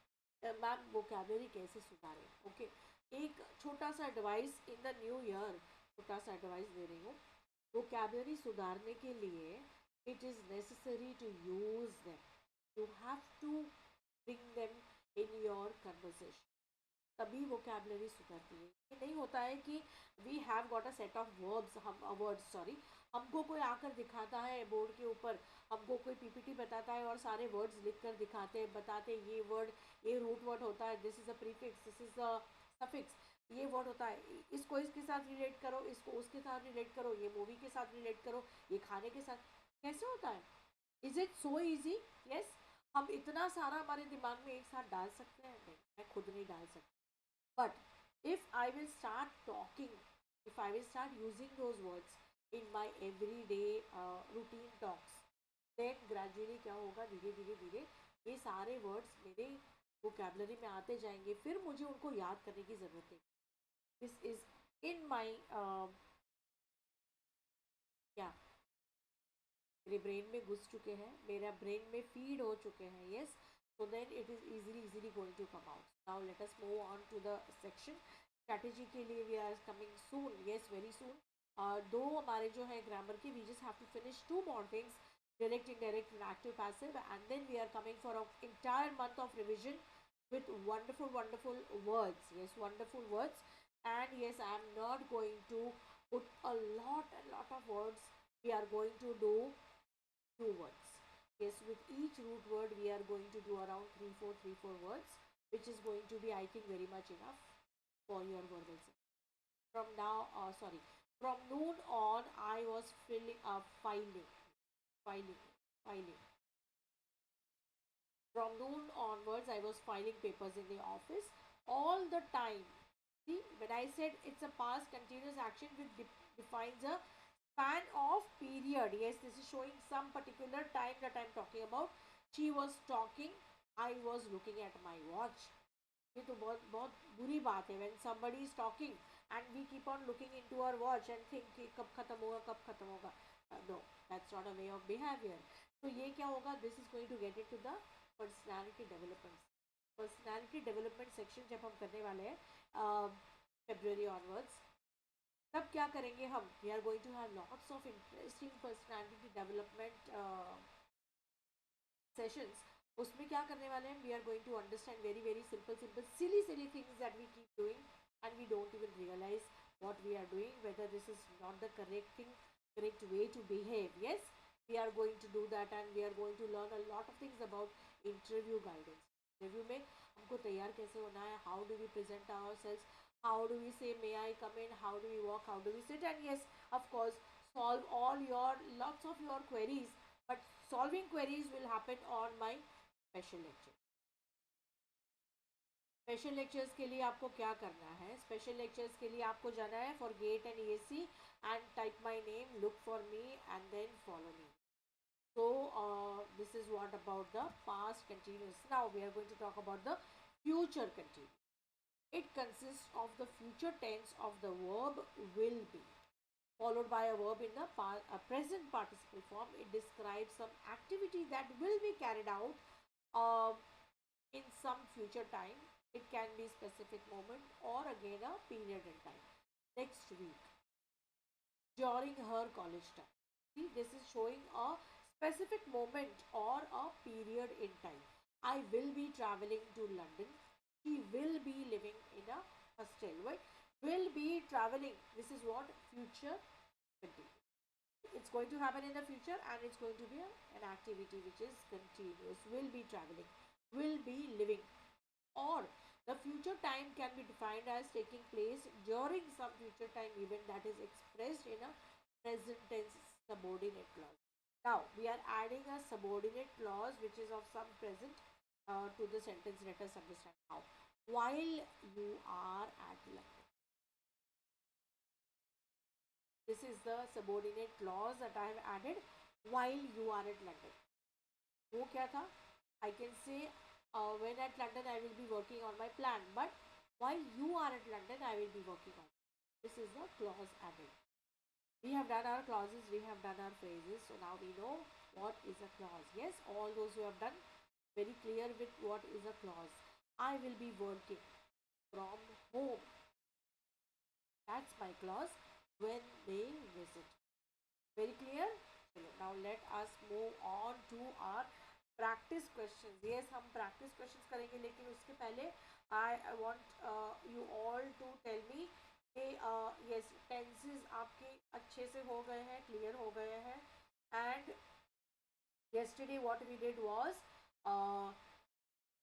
ma'am vocabulary कैसे सुधारें. Okay, एक छोटा सा advice in the new year, छोटा सा एडवाइस दे रही हूँ. vocabulary सुधारने के लिए it is necessary to use them. You have to bring them in your conversation. तभी vocabulary सुधरती है. ये नहीं होता है कि we have got a set of verbs, हम words sorry, हमको कोई आकर दिखाता है बोर्ड के ऊपर, हमको कोई पीपीटी बताता है और सारे वर्ड्स लिख कर दिखाते हैं, बताते ये वर्ड, ये रूट वर्ड होता है, this is a prefix, this is a suffix, ये वर्ड होता है, इसको इसके साथ रिलेट करो, इसको उसके साथ रिलेट करो, ये मूवी के साथ रिलेट करो, ये खाने के साथ. कैसे होता है? Is it so easy? Yes, हम इतना सारा हमारे दिमाग में एक साथ डाल सकते हैं? नहीं, मैं खुद नहीं डाल सकती. But if I will start talking, if I will start using those words in my everyday routine talks, then gradually क्या होगा, धीरे धीरे धीरे ये सारे words मेरे vocabulary में आते जाएंगे, फिर मुझे उनको याद करने की ज़रूरत नहीं. This is in my क्या मेरे ब्रेन में घुस चुके हैं, मेरा ब्रेन में फीड हो चुके हैं. Yes, so then it is easily going to come out. Now let us move on to the section. Strategy के लिए we are coming soon. Yes, very soon. दो हमारे जो है ग्रामर के, we just have to finish 2 more things, direct, indirect and active passive, and then we are coming for an entire month of revision with wonderful words. Yes, wonderful words. And yes, I am not going to put a lot of words. We are going to do 2 words. Yes, with each root word we are going to do around 3-4 words, which is going to be, I think, very much enough. for your verbal section. From now, sorry, from noon on, I was filing, filing. From noon onwards, I was filing papers in the office all the time. See, when I said it's a past continuous action which defines a span of period. Yes, this is showing some particular time that I'm talking about. She was talking, I was looking at my watch. ये तो बहुत बहुत बुरी बात है when somebody is talking and we keep on looking into our watch and think कि कब खत्म होगा कब खत्म होगा. No, that's not a way of behavior. तो ये क्या होगा? This is going to get into the personality development. Personality development section जब हम करने वाले हैं February onwards, तब क्या करेंगे हम? We are going to have lots of interesting personality development sessions. उसमें क्या करने वाले हैं? We are going to understand very very simple silly things that we keep doing and we don't even realize what we are doing, whether this is not the correct way to behave. Yes, we are going to do that and we are going to learn a lot of things about interview guidance. Interview में हमको तैयार कैसे होना है? How do we present ourselves? How do we say may I come in? How do we walk? How do we sit? And yes, of course, solve all your lots of your queries. But solving queries will happen on my special lecture. Special lectures के लिए आपको क्या करना है? Special lectures के लिए आपको जाना है for get and ESC and type my name, look for me and then follow me. So this is what about the past continuous. Now we are going to talk about the future continuous. It consists of the future tense of the verb will be followed by a verb in the present participle form. It describes some activity that will be carried out in some future time. It can be specific moment or again a period in time. Next week, during her college time. See, this is showing a specific moment or a period in time. I will be traveling to London. She will be living in a hostel. Right? Will be traveling. This is what future continuous. It's going to happen in the future and it's going to be an activity which is continuous. Will be traveling, will be living. Or the future time can be defined as taking place during some future time event that is expressed in a present tense subordinate clause. Now we are adding a subordinate clause which is of some present to the sentence. Let us understand how. While you are at London. This is the subordinate clause that I have added. While you are at London. वो क्या था? I can say when at London I will be working on my plan, but while you are at London I will be working on. This is the clause added. We have done our clauses, we have done our phrases, so now we know what is a clause. Yes, all those who have done very clear with what is a clause. I will be working from home. That's my clause when they visit. Very clear? Now let us move on to our practice questions. Yes, हम practice questions करेंगे, लेकिन उसके पहले I want you all to tell me कि yes, tenses आपके अच्छे से हो गए हैं, clear हो गए हैं. And yesterday what we did was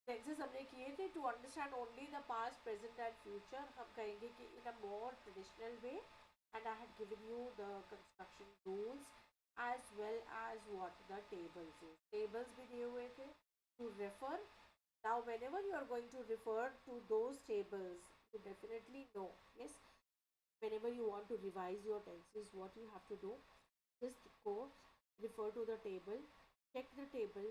tenses हमने किए थे to understand only the past, present and future. हम कहेंगे कि in a more traditional way. And I had given you the construction rules as well as what the tables is. Tables भी दिए हुए थे to refer. Now whenever you are going to refer to those tables, you definitely know. Yes, whenever you want to revise your tenses, what you have to do, just go refer to the table, check the table,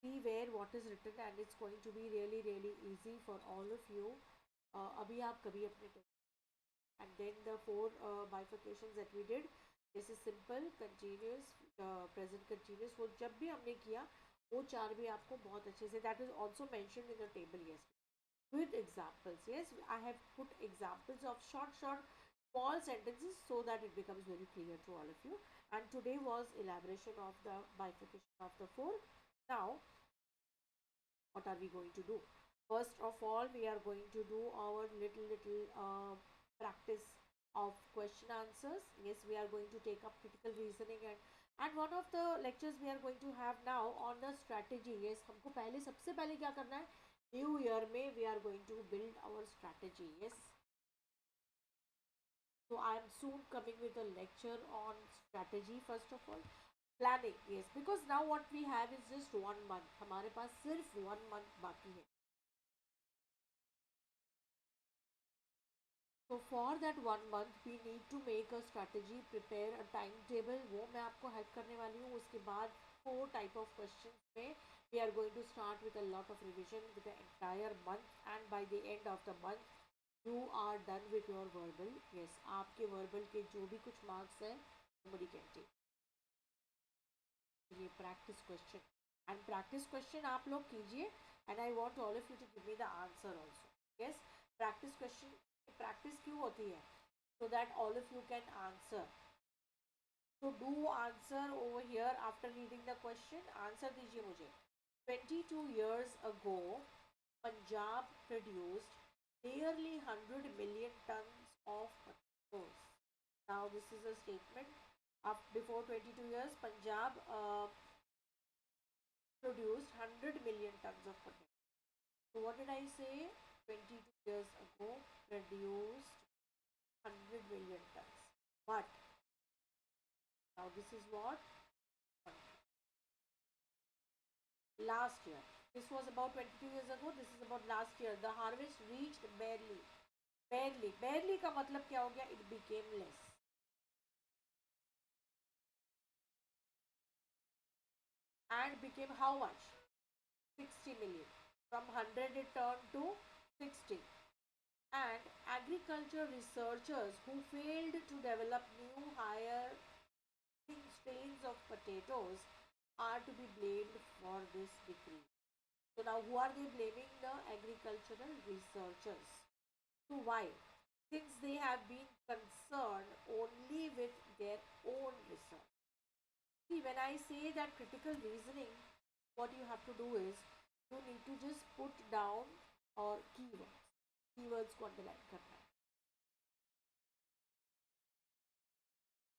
see where what is written, and it's going to be really really easy for all of you. अभी आप कभी अपने and then the four bifurcations that we did. This is simple, continuous, present continuous. वो जब भी हमने किया वो चार भी आपको बहुत अच्छे से, that is also mentioned in the table. Yes, with examples. Yes, I have put examples of short small sentences so that it becomes very clear to all of you. And today was elaboration of the bifurcation of the four. Now what are we going to do? First of all, we are going to do our little practice of question answers. Yes, we are going to take up critical reasoning and one of the lectures we are going to have now on the strategy. Yes, हमको पहले सबसे पहले क्या करना है? New year में we are going to build our strategy. Yes, So I am soon coming with a lecture on strategy first of all. Planning, yes, because now what we have is just 1 month. हमारे पास सिर्फ 1 month बाकी है. So for that 1 month we need to make a strategy, prepare a timetable. वो मैं आपको help करने वाली हूँ. उसके बाद 4 type of questions में we are going to start with a lot of revision with the entire month, and by the end of the month you are done with your verbal. Yes, आपके verbal के जो भी कुछ marks हैं somebody can take. ये practice question and practice question आप लोग कीजिए, and I want all of you to give me the answer also. Yes, practice question. practice क्यों होती है? So that all of you can answer. So do answer over here after reading the question. Answer दीजिए मुझे. 22 years ago, Punjab produced nearly 100 million tons of potatoes. Now this is a statement. Before 22 years, Punjab produced 100 million tons of potatoes. So what did I say? 22 years ago, produced 100 million tons. But now this is what? Last year. This was about 22 years ago. This is about last year. The harvest reached barely. Barely. Barely का मतलब क्या हो गया? It became less. And became how much? 60 million. From 100 it turned to 60. And agriculture researchers who failed to develop new higher strains of potatoes are to be blamed for this decrease. So now who are they blaming? The agricultural researchers. So why? Since they have been concerned only with their own research. See, when I say that critical reasoning, what you have to do is you need to just put down or keywords. Keywords को underline करना है.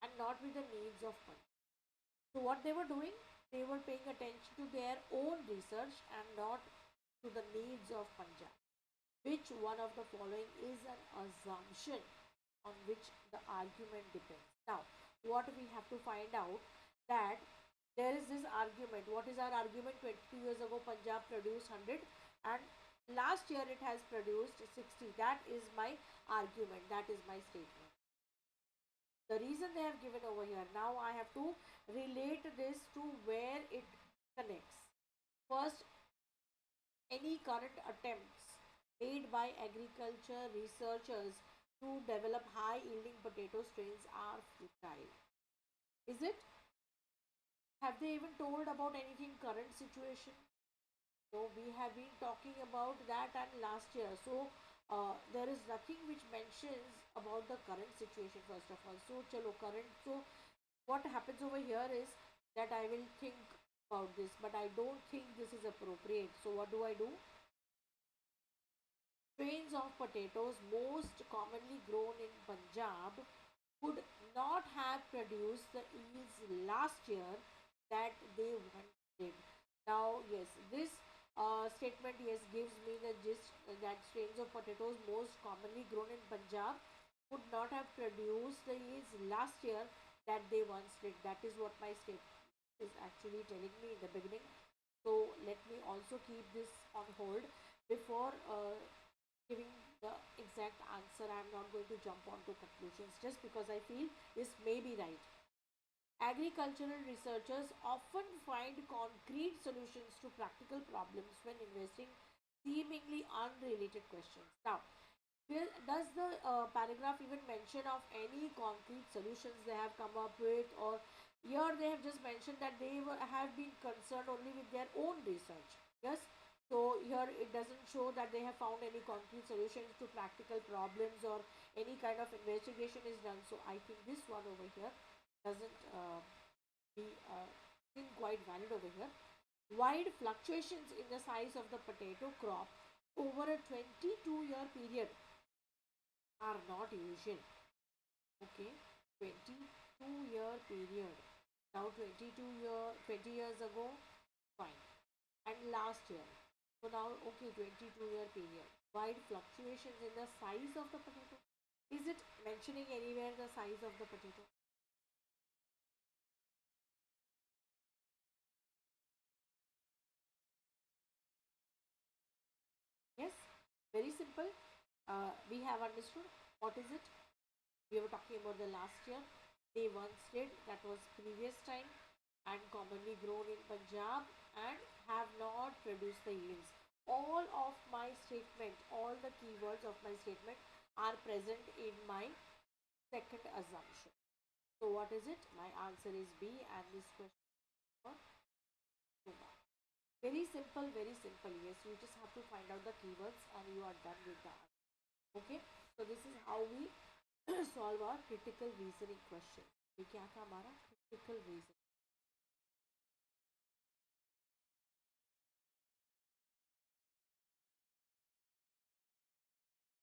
And not with the needs of money. So what they were doing, they were paying attention to their own research and not to the needs of Punjab. Which one of the following is an assumption on which the argument depends? Now, what we have to find out that there is this argument. What is our argument? 22 years ago, Punjab produced 100 and last year it has produced 60. That is my argument. That is my statement. The reason they have given over here. Now I have to relate this to where it connects. First, any current attempts made by agriculture researchers to develop high yielding potato strains are futile. Is it? Have they even told about anything current situation? So we have been talking about that and last year. So there is nothing which mentions about the current situation first of all. So chalo current. So what happens over here is that I will think about this, but I don't think this is appropriate. So what do I do? Strains of potatoes most commonly grown in Punjab could not have produced the yields last year that they once did. Now, yes, this statement yes gives me the gist that strains of potatoes most commonly grown in Punjab could not have produced the yields last year that they once did. That is what my statement is actually telling me in the beginning. So let me also keep this on hold before giving the exact answer. I am not going to jump onto conclusions just because I feel this may be right. Agricultural researchers often find concrete solutions to practical problems when investing seemingly unrelated questions. Now, does the paragraph even mention of any concrete solutions they have come up with, or here they have just mentioned that they have been concerned only with their own research? Yes. So here it doesn't show that they have found any concrete solutions to practical problems or any kind of investigation is done. So I think this one over here doesn't be quite valid over here. Wide fluctuations in the size of the potato crop over a 22-year period are not usual. Okay, 22-year period. Now 20 years ago, fine. And last year. So now, okay, 22-year period. Wide fluctuations in the size of the potato. Is it mentioning anywhere the size of the potato? Yes, very simple. We have understood what is it. We were talking about the last year. They once did, that was previous time, and commonly grown in Punjab and have not produced the yields. All of my statement, all the keywords of my statement are present in my second assumption. So what is it? My answer is B, and this question is for 2 marks. Very simple, very simple. Yes, you just have to find out the keywords and you are done with the answer. Okay, so this is how we solve our critical reasoning question. ये क्या था हमारा critical reasoning.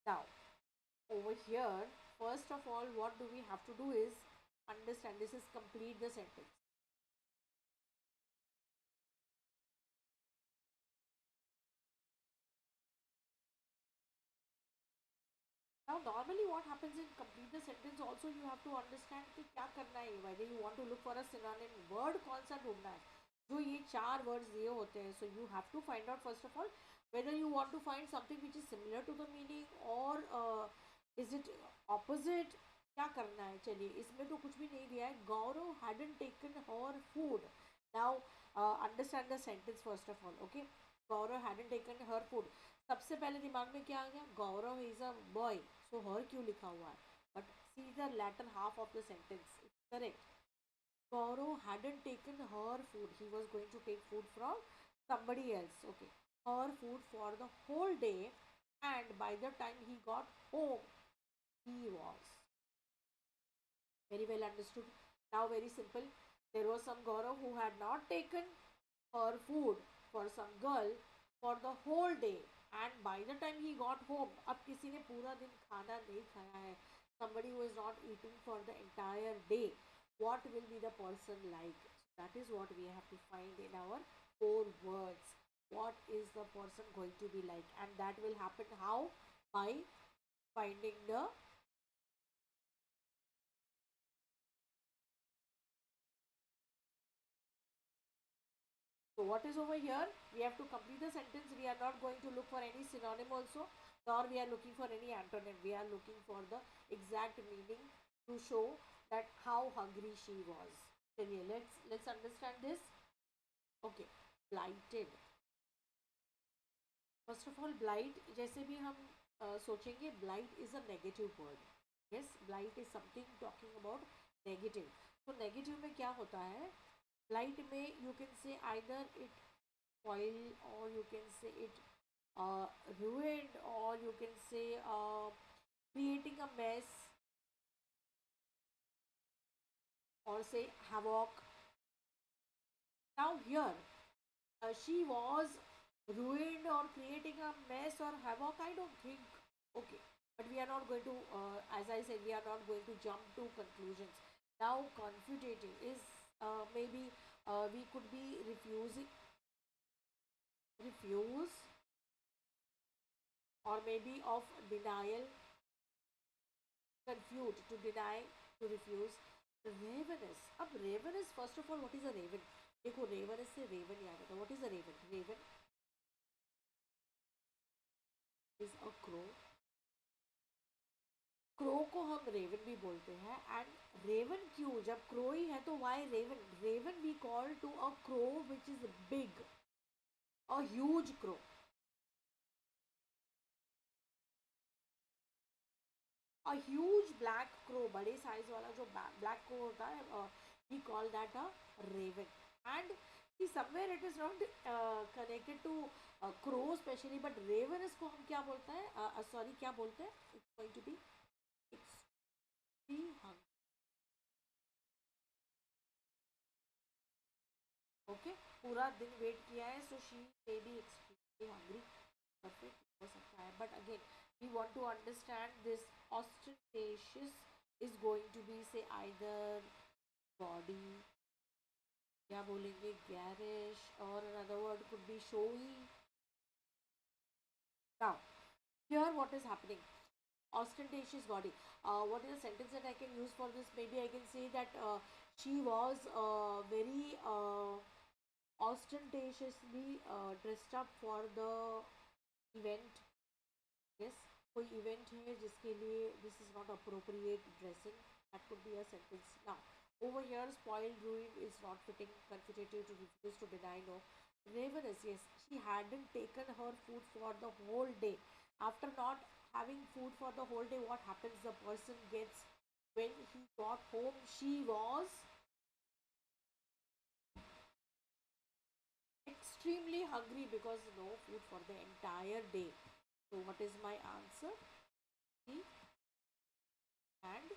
Now over here, first of all, what do we have to do is understand, this is complete the sentence. Now normally what happens in complete the sentence also, you have to understand कि क्या करना है, whether you want to look for a synonym word कौन सा ढूंढना है. जो ये चार words दिए होते हैं, so you have to find out first of all whether you want to find something which is similar to the meaning or is it opposite. क्या करना है, चलिए इसमें तो कुछ भी नहीं दिया है. Gaurav hadn't taken her food. Now understand the sentence first of all. Okay, Gaurav hadn't taken her food. सबसे पहले दिमाग में क्या आ गया, गौरव इज अ बॉय, सो हर क्यों लिखा हुआ है. But see the latter half of the sentence, it's correct. Gaurav hadn't taken her food, he was going to take food from somebody else. Okay, her food for the whole day, and by the time he got home he was. Very well understood. Now very simple, there was some Gaurav who had not taken her food for some girl for the whole day, and by the time he got home, अब किसी ने पूरा दिन खाना नहीं खाया है, somebody who is not eating for the entire day, what will be the person like? So that is what we have to find in our 4 words. What is the person going to be like? And that will happen how? By finding the. So what is over here? We have to complete the sentence. We are not going to look for any synonym also, nor we are looking for any antonym. We are looking for the exact meaning to show that how hungry she was. चलिए let's understand this. Okay, blighted. First of all, blight, जैसे भी हम सोचेंगे, blight is a negative word. Yes, blight is something talking about negative. तो negative में क्या होता है? Blight में you can say either it spoil, or you can say it ruined, or you can say creating a mess, or say havoc. Now here, she was ruined or creating a mess or havoc, I don't think. Okay, but we are not going to, as I said, we are not going to jump to conclusions. Now confutating is maybe we could be refuse, or maybe of denial, confute, to deny, to refuse. Ravenous. अब ravenous, first of all, what is a raven? देखो ravenous से raven याद आता है. What is a raven? Raven is a crow. Crow को हम Raven भी बोलते हैं. एंड रेवन क्यों, जब क्रो ही है तो why raven? Raven we call to a crow which is big, a huge crow. A huge black crow, बड़े साइज वाला जो ब्लैक क्रो होता है, we call that a raven. And somewhere it is not connected to crow specially, but raven इसको हम क्या बोलते हैं, सॉरी क्या बोलते हैं, it's going to be extremely hungry. Okay, पूरा दिन वेट किया है, so she may be extremely hungry. Perfect हो सकता है, but again we want to understand this. Ostentatious is going to be say either body, क्या बोलेंगे, गैरिश, और another word could be showy. Now here what is happening, ostentatious body. What is the sentence that I can use for this? Maybe I can say that she was very ostentatiously dressed up for the event. Yes, कोई event है जिसके लिए this is not appropriate dressing. That could be a sentence. Now, over here, spoiled, ruined is not fitting, confutative to refuse to deny no. Ravenous, yes, she hadn't taken her food for the whole day. After not having food for the whole day, what happens? The person gets, when he got home, she was extremely hungry because no food for the entire day. So, what is my answer? C and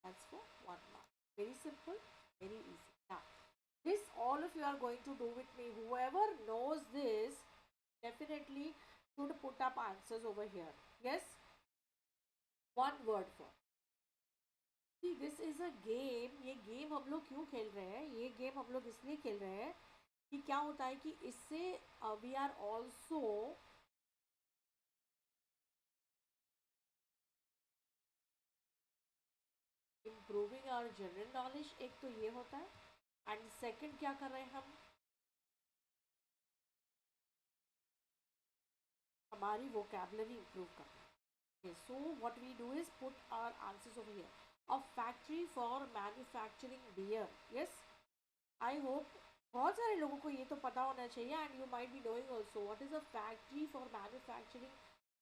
that's for 1 mark. Very simple, very easy. Now, this all of you are going to do with me. Whoever knows this definitely should put up answers over here. Yes, one word for. See, this is a game. ये game हम लोग क्यों खेल रहे हैं? ये game हम लोग इसलिए खेल रहे हैं कि क्या होता है कि इससे we are also improving our general knowledge. एक तो ये होता है एंड सेकंड क्या कर रहे हैं हम, हमारी वोकेबलरी इम्प्रूव करना है. Okay, so what we do is put our answers over here. A factory for manufacturing beer. Yes, I hope बहुत सारे लोगों को ये तो पता होना चाहिए and you might be knowing also what is a factory for manufacturing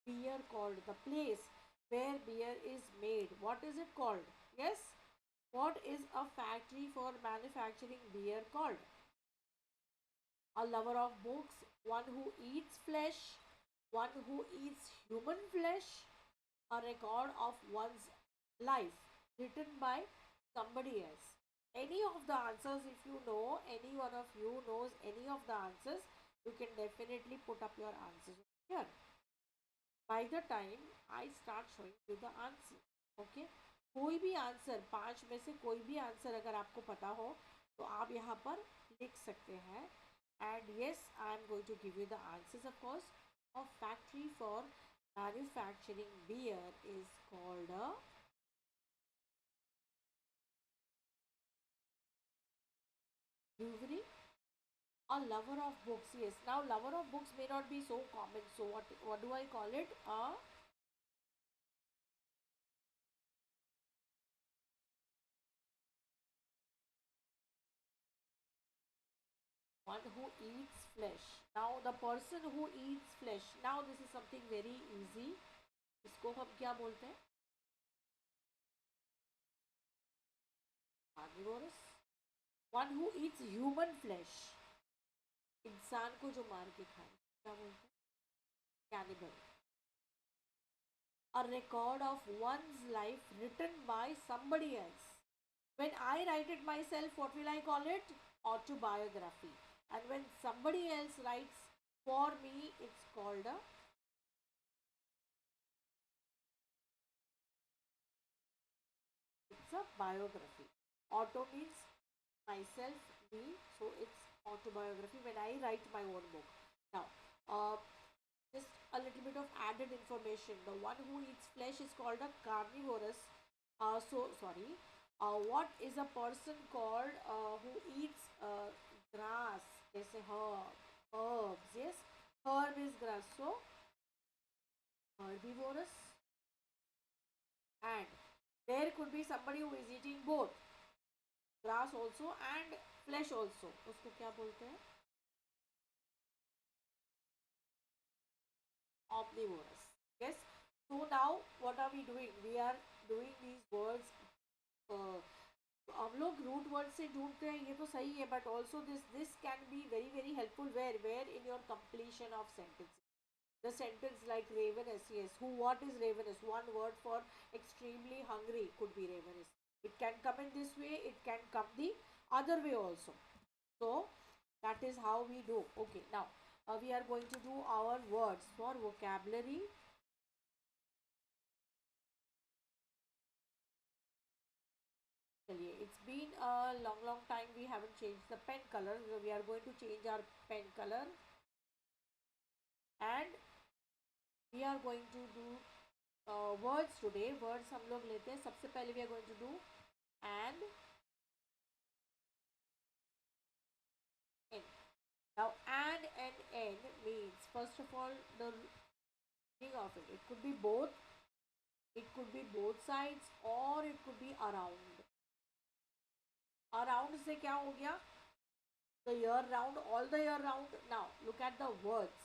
beer called. The place where beer is made. What is it called? Yes, what is a factory for manufacturing beer called? A lover of books, one who eats flesh, one who eats human flesh, a record of one's life written by somebody else. Any of the answers, if you know, any one of you knows any of the answers, you can definitely put up your answers here. By the time I start showing you the answer, okay? कोई भी answer, 5 में से कोई भी answer अगर आपको पता हो तो आप यहाँ पर लिख सकते हैं. And yes, I am going to give you the answers, of course. A factory for manufacturing beer is called a brewery. A lover of books, yes. Now, lover of books may not be so common. So, what do I call it? A one who eats flesh. Now, the person who eats flesh. Now, this is something very easy. इसको हम क्या बोलते हैं? Carnivorous. One who eats human flesh. इंसान को जो मार के खाए क्या बोलते हैं? Cannibal. A record of one's life written by somebody else. When I write it myself, what will I call it? Autobiography. And when somebody else writes for me, it's called a biography. Auto means myself, me, so it's autobiography when I write my own book. Now, just a little bit of added information. The one who eats flesh is called a carnivorous. What is a person called who eats grass? Jैसे herbs. Yes, herb is grass. So herbivorous. And there could be somebody who is eating both grass also and flesh also. उसको क्या बोलते हैं? Omnivorous. Yes. So now what are we doing? We are doing these words. हम लोग root word से ढूंढते हैं ये तो सही है, but also this can be very very helpful where in your completion of sentences. The sentence like ravenous, yes. Who? What is ravenous? One word for extremely hungry could be ravenous. It can come in this way. It can come the other way also. So that is how we do. Okay. Now we are going to do our words for vocabulary. It's been a long time we haven't changed the pen color. So we are going to change our pen color and we are going to do words today. Words हम लोग लेते हैं. सबसे पहले we are going to do and n. Now and n means, first of all, the meaning of it. It could be both. It could be both sides or it could be around. Around से क्या हो गया? The year round, all the year round. Now look at the words.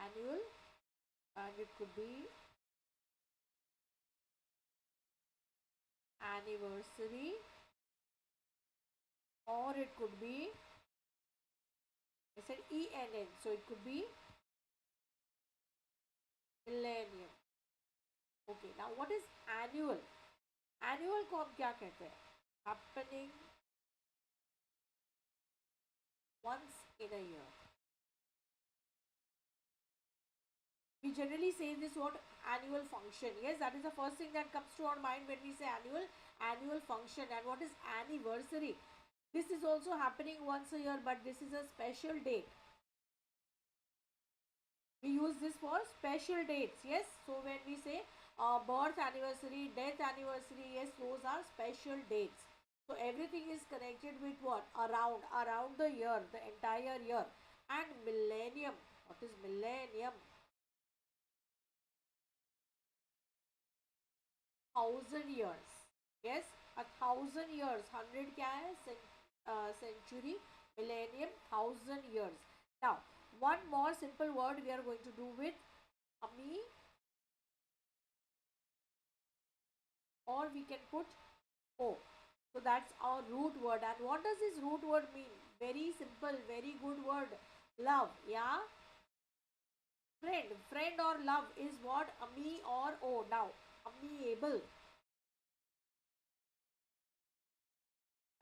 Annual, and it could be anniversary, or it could be, I said ENN, so it could be millennium. Okay, now what is annual? Annual को हम क्या कहते हैं? Happening once in a year. We generally say this word annual function. Yes, that is the first thing that comes to our mind when we say annual function. And what is anniversary? This is also happening once a year, but this is a special date. We use this for special dates. Yes, so when we say birth anniversary, death anniversary, yes, those are special dates. So everything is connected with what? Around the year, the entire year. And millennium. What is millennium? 1,000 years. Yes, 1,000 years. 100 क्या है? Century. Millennium, 1,000 years. Now, one more simple word we are going to do with ami, or we can put o. So that's our root word. And what does this root word mean? Very simple, very good word. Love. Yeah. Friend or love is what? Ami or o. Now, amiable.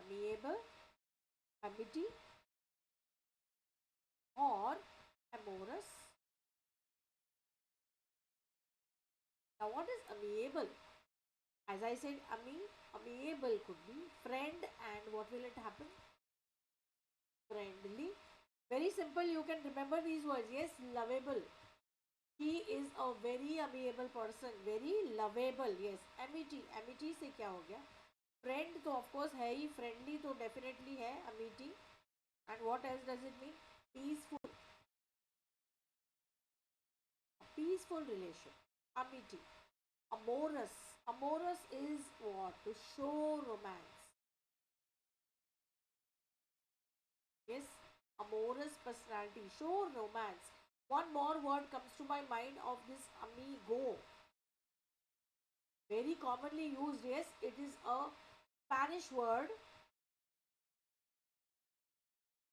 Amiable, amity, or amorous. Now, what is amiable? As I said, amiable could be friend, and what will it happen? Friendly. Very simple, you can remember these words. Yes, lovable. He is a very amiable person, very lovable. Yes, amity. Amity से क्या हो गया? Friend तो of course है ही, friendly तो definitely है, amity. And what else does it mean? Peaceful. Peaceful relation. Amity. Amorous. Amorous is what? To show romance. Yes, amorous personality. Show romance. One more word comes to my mind of this amigo. Very commonly used. Yes, it is a Spanish word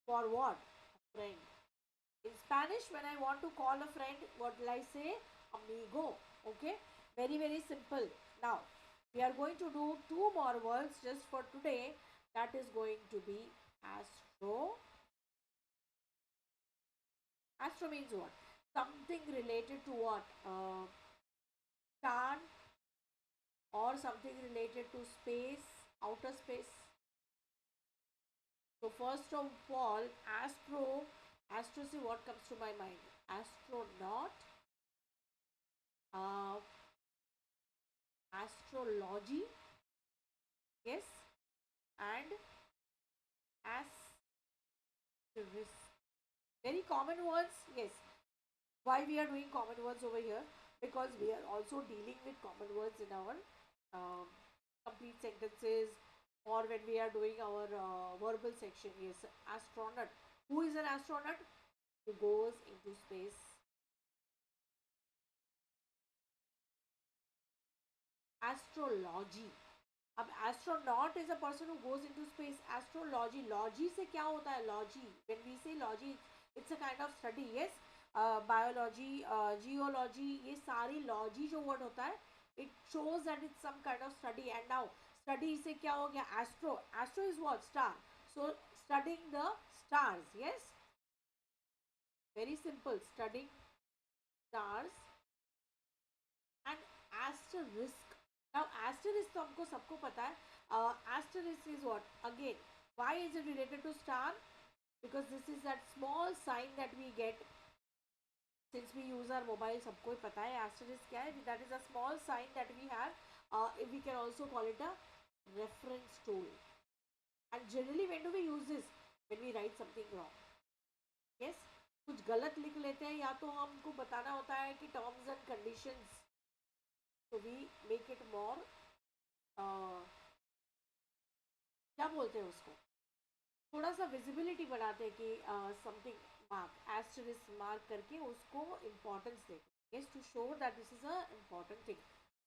for what? A friend. In Spanish, when I want to call a friend, what will I say? Amigo. Okay, very simple. Now, we are going to do two more words just for today. That is going to be astro. Astro means what? Something related to what? Star, or something related to space, outer space. So first of all, astro, see what comes to my mind? Astronaut, uh, astrology, yes, and asterisk. Very common words, yes. Why we are doing common words over here? Because we are also dealing with common words in our um, complete sentences, or when we are doing our verbal section. Yes, astronaut. Who is an astronaut? Who goes into space. Astrology. अब astronaut is a person who goes into space. Astrology. Logy से क्या होता है? Logy. When we say logy, it's a kind of study. Yes. Biology, geology, ये सारी logy जो word होता है, it shows that it's some kind of study. And now study से क्या हो गया? Astro. Astro is what? Star. So studying the stars. Yes. Very simple. Studying stars. And asterisk. Now asterisk तो हमको सबको पता है. Asterisk is what? Again, why is it related to star? Because this is that small sign that we get since we use our mobile, सबको ही पता है asterisk क्या है. That is a small sign that we have. We can also call it a reference tool. And generally, when do we use this? When we write something wrong. Yes, कुछ गलत लिख लेते हैं या तो हमको बताना होता है कि terms and conditions. So we make it more. क्या बोलते हैं उसको, थोड़ा सा विजिबिलिटी बढ़ाते हैं कि समथिंग मार्क एस्टरिस्क मार्क करके उसको इम्पोर्टेंस देते हैं to show that this is a important thing.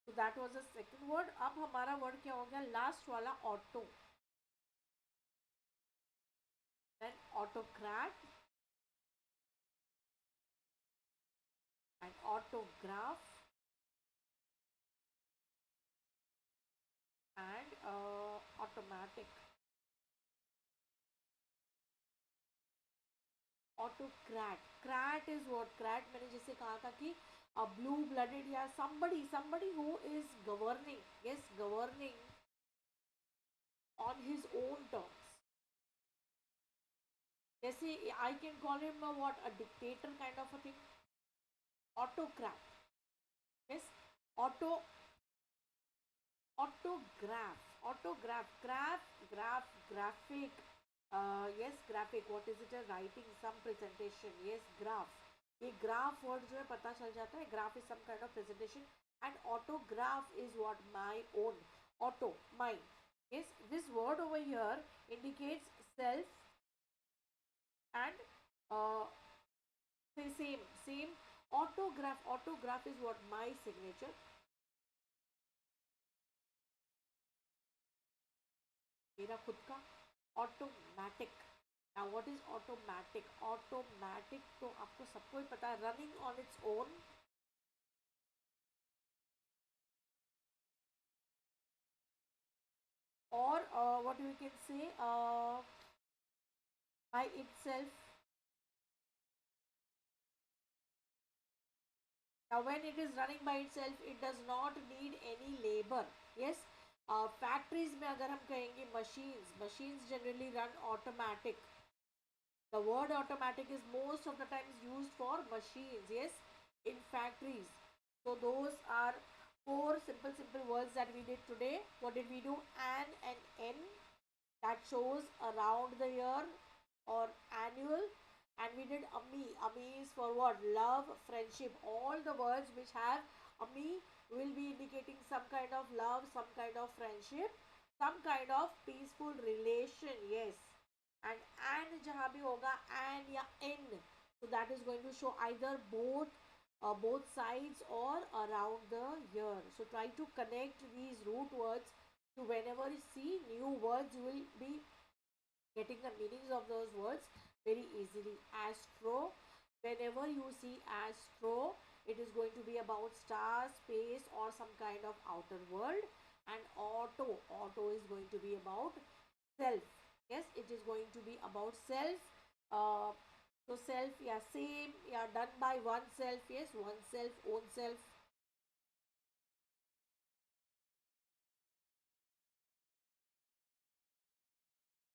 So that was a second word. अब हमारा वर्ड क्या हो गया लास्ट वाला, auto. Then autocrat and autograph and automatic. Autocrat. Crat is what? Crat मैंने जैसे कहा था कि a blue blooded या somebody who is governing, yes, governing on his own terms. जैसे I can call him a what, a dictator kind of a thing. Autocrat. Yes. Autograph. Graphic. Yes, graphic. What is it? A writing, some presentation. Yes, graph. ये graph word जो है पता चल जाता है. Graph is some kind of presentation. And autograph is what? My own. Auto, mine. Yes, this word over here indicates self and same. Autograph is what? My signature. मेरा खुद का. Automatic. Now what is automatic? Automatic तो आपको सबको ही पता है, running on its own. Or what we can say, by itself. Now when it is running by itself, it does not need any labor. Yes. Factories में अगर हम कहेंगे machines generally run automatic. The word automatic is most of the times used for machines, yes, in factories. So those are four simple words that we did today. What did we do? An and N, that shows around the year or annual. And we did ami. Ami is for what? Love, friendship. All the words which have ami will be indicating some kind of love, some kind of friendship, some kind of peaceful relation. Yes. And जहाँ भी होगा and या in, so that is going to show either both sides or around the year. So try to connect these root words to whenever you see new words, you will be getting the meanings of those words very easily. Astro, whenever you see astro, it is going to be about star, space, or some kind of outer world. And auto is going to be about self. Yes, it is going to be about self. So self, yeah, same, yeah, done by oneself. Yes, oneself, own self.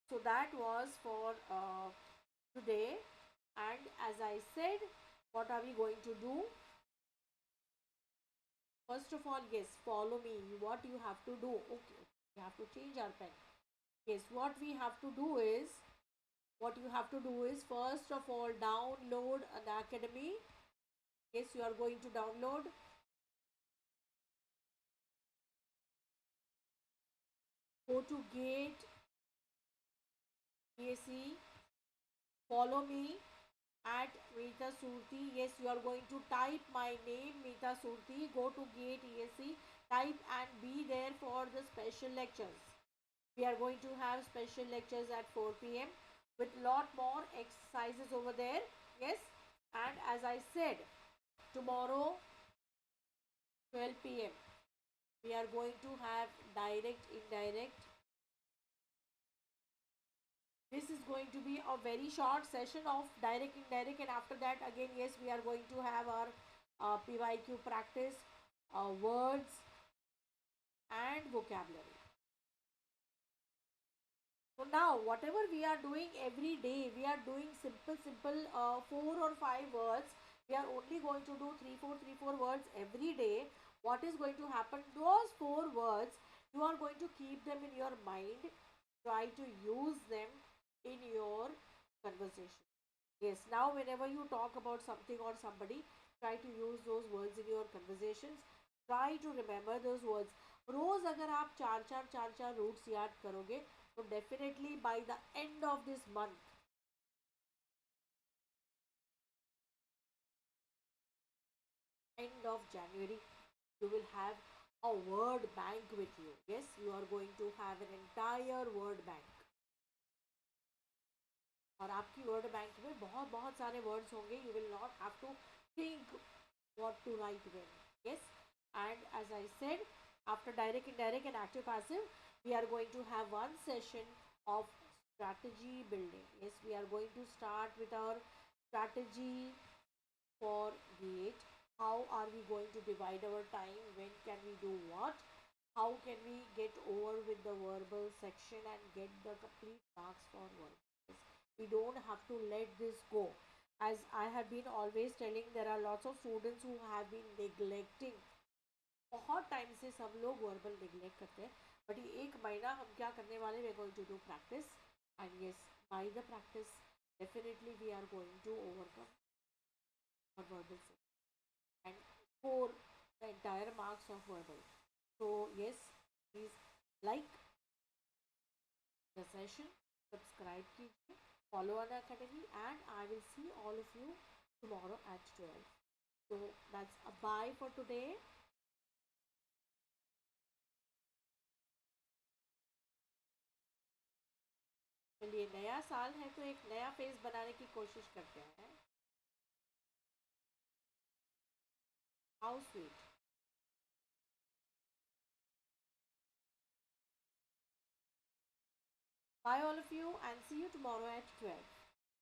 So that was for today. And as I said, what are we going to do? First of all, yes, follow me. What you have to do? Okay, we have to change our pen. Yes, what we have to do is, first of all, download Unacademy. Yes, you are going to download. Go to Gate, BSc, follow me at Meeta Surti. Yes, you are going to type my name, Meeta Surti. Go to Gate ESC, type and be there for the special lectures. We are going to have special lectures at 4 p.m. with lot more exercises over there. Yes, and as I said, tomorrow 12 p.m. we are going to have direct, indirect. This is going to be a very short session of direct, indirect, and after that again, yes, we are going to have our PYQ practice, words and vocabulary. So now whatever we are doing every day, we are doing simple 4 or 5 words We are only going to do three, four words every day. What is going to happen? Those four words, you are going to keep them in your mind. Try to use them in your conversation. Yes, now whenever you talk about something or somebody, try to use those words in your conversations. Try to remember those words. रोज अगर आप चार roots याद करोगे तो definitely by the end of this month, end of January, you will have a word bank with you. Yes, you are going to have an entire word bank. और आपकी word bank में बहुत बहुत सारे words होंगे. You will not have to think what to write when. Yes, and as I said, after direct, indirect, and active passive, we are going to have one session of strategy building. Yes, we are going to start with our strategy for gate. How are we going to divide our time? When can we do what? How can we get over with the verbal section and get the complete marks for verbal? We don't have to let this go. As I have been always telling, there are lots of students who have been neglecting. बहुत time से सब लोग verbal neglect करते हैं, but ये एक महीना हम क्या करने वाले, we are going to do practice. And yes, by the practice definitely we are going to overcome our verbal and score the entire marks of verbal. So yes, please like the session, subscribe कीजिए, follow Unacademy, and I will see all of you tomorrow at 12. So that's a bye for today. चलिए, नया साल है तो एक नया face बनाने की कोशिश करते हैं. How sweet. Bye all of you and see you tomorrow at 12.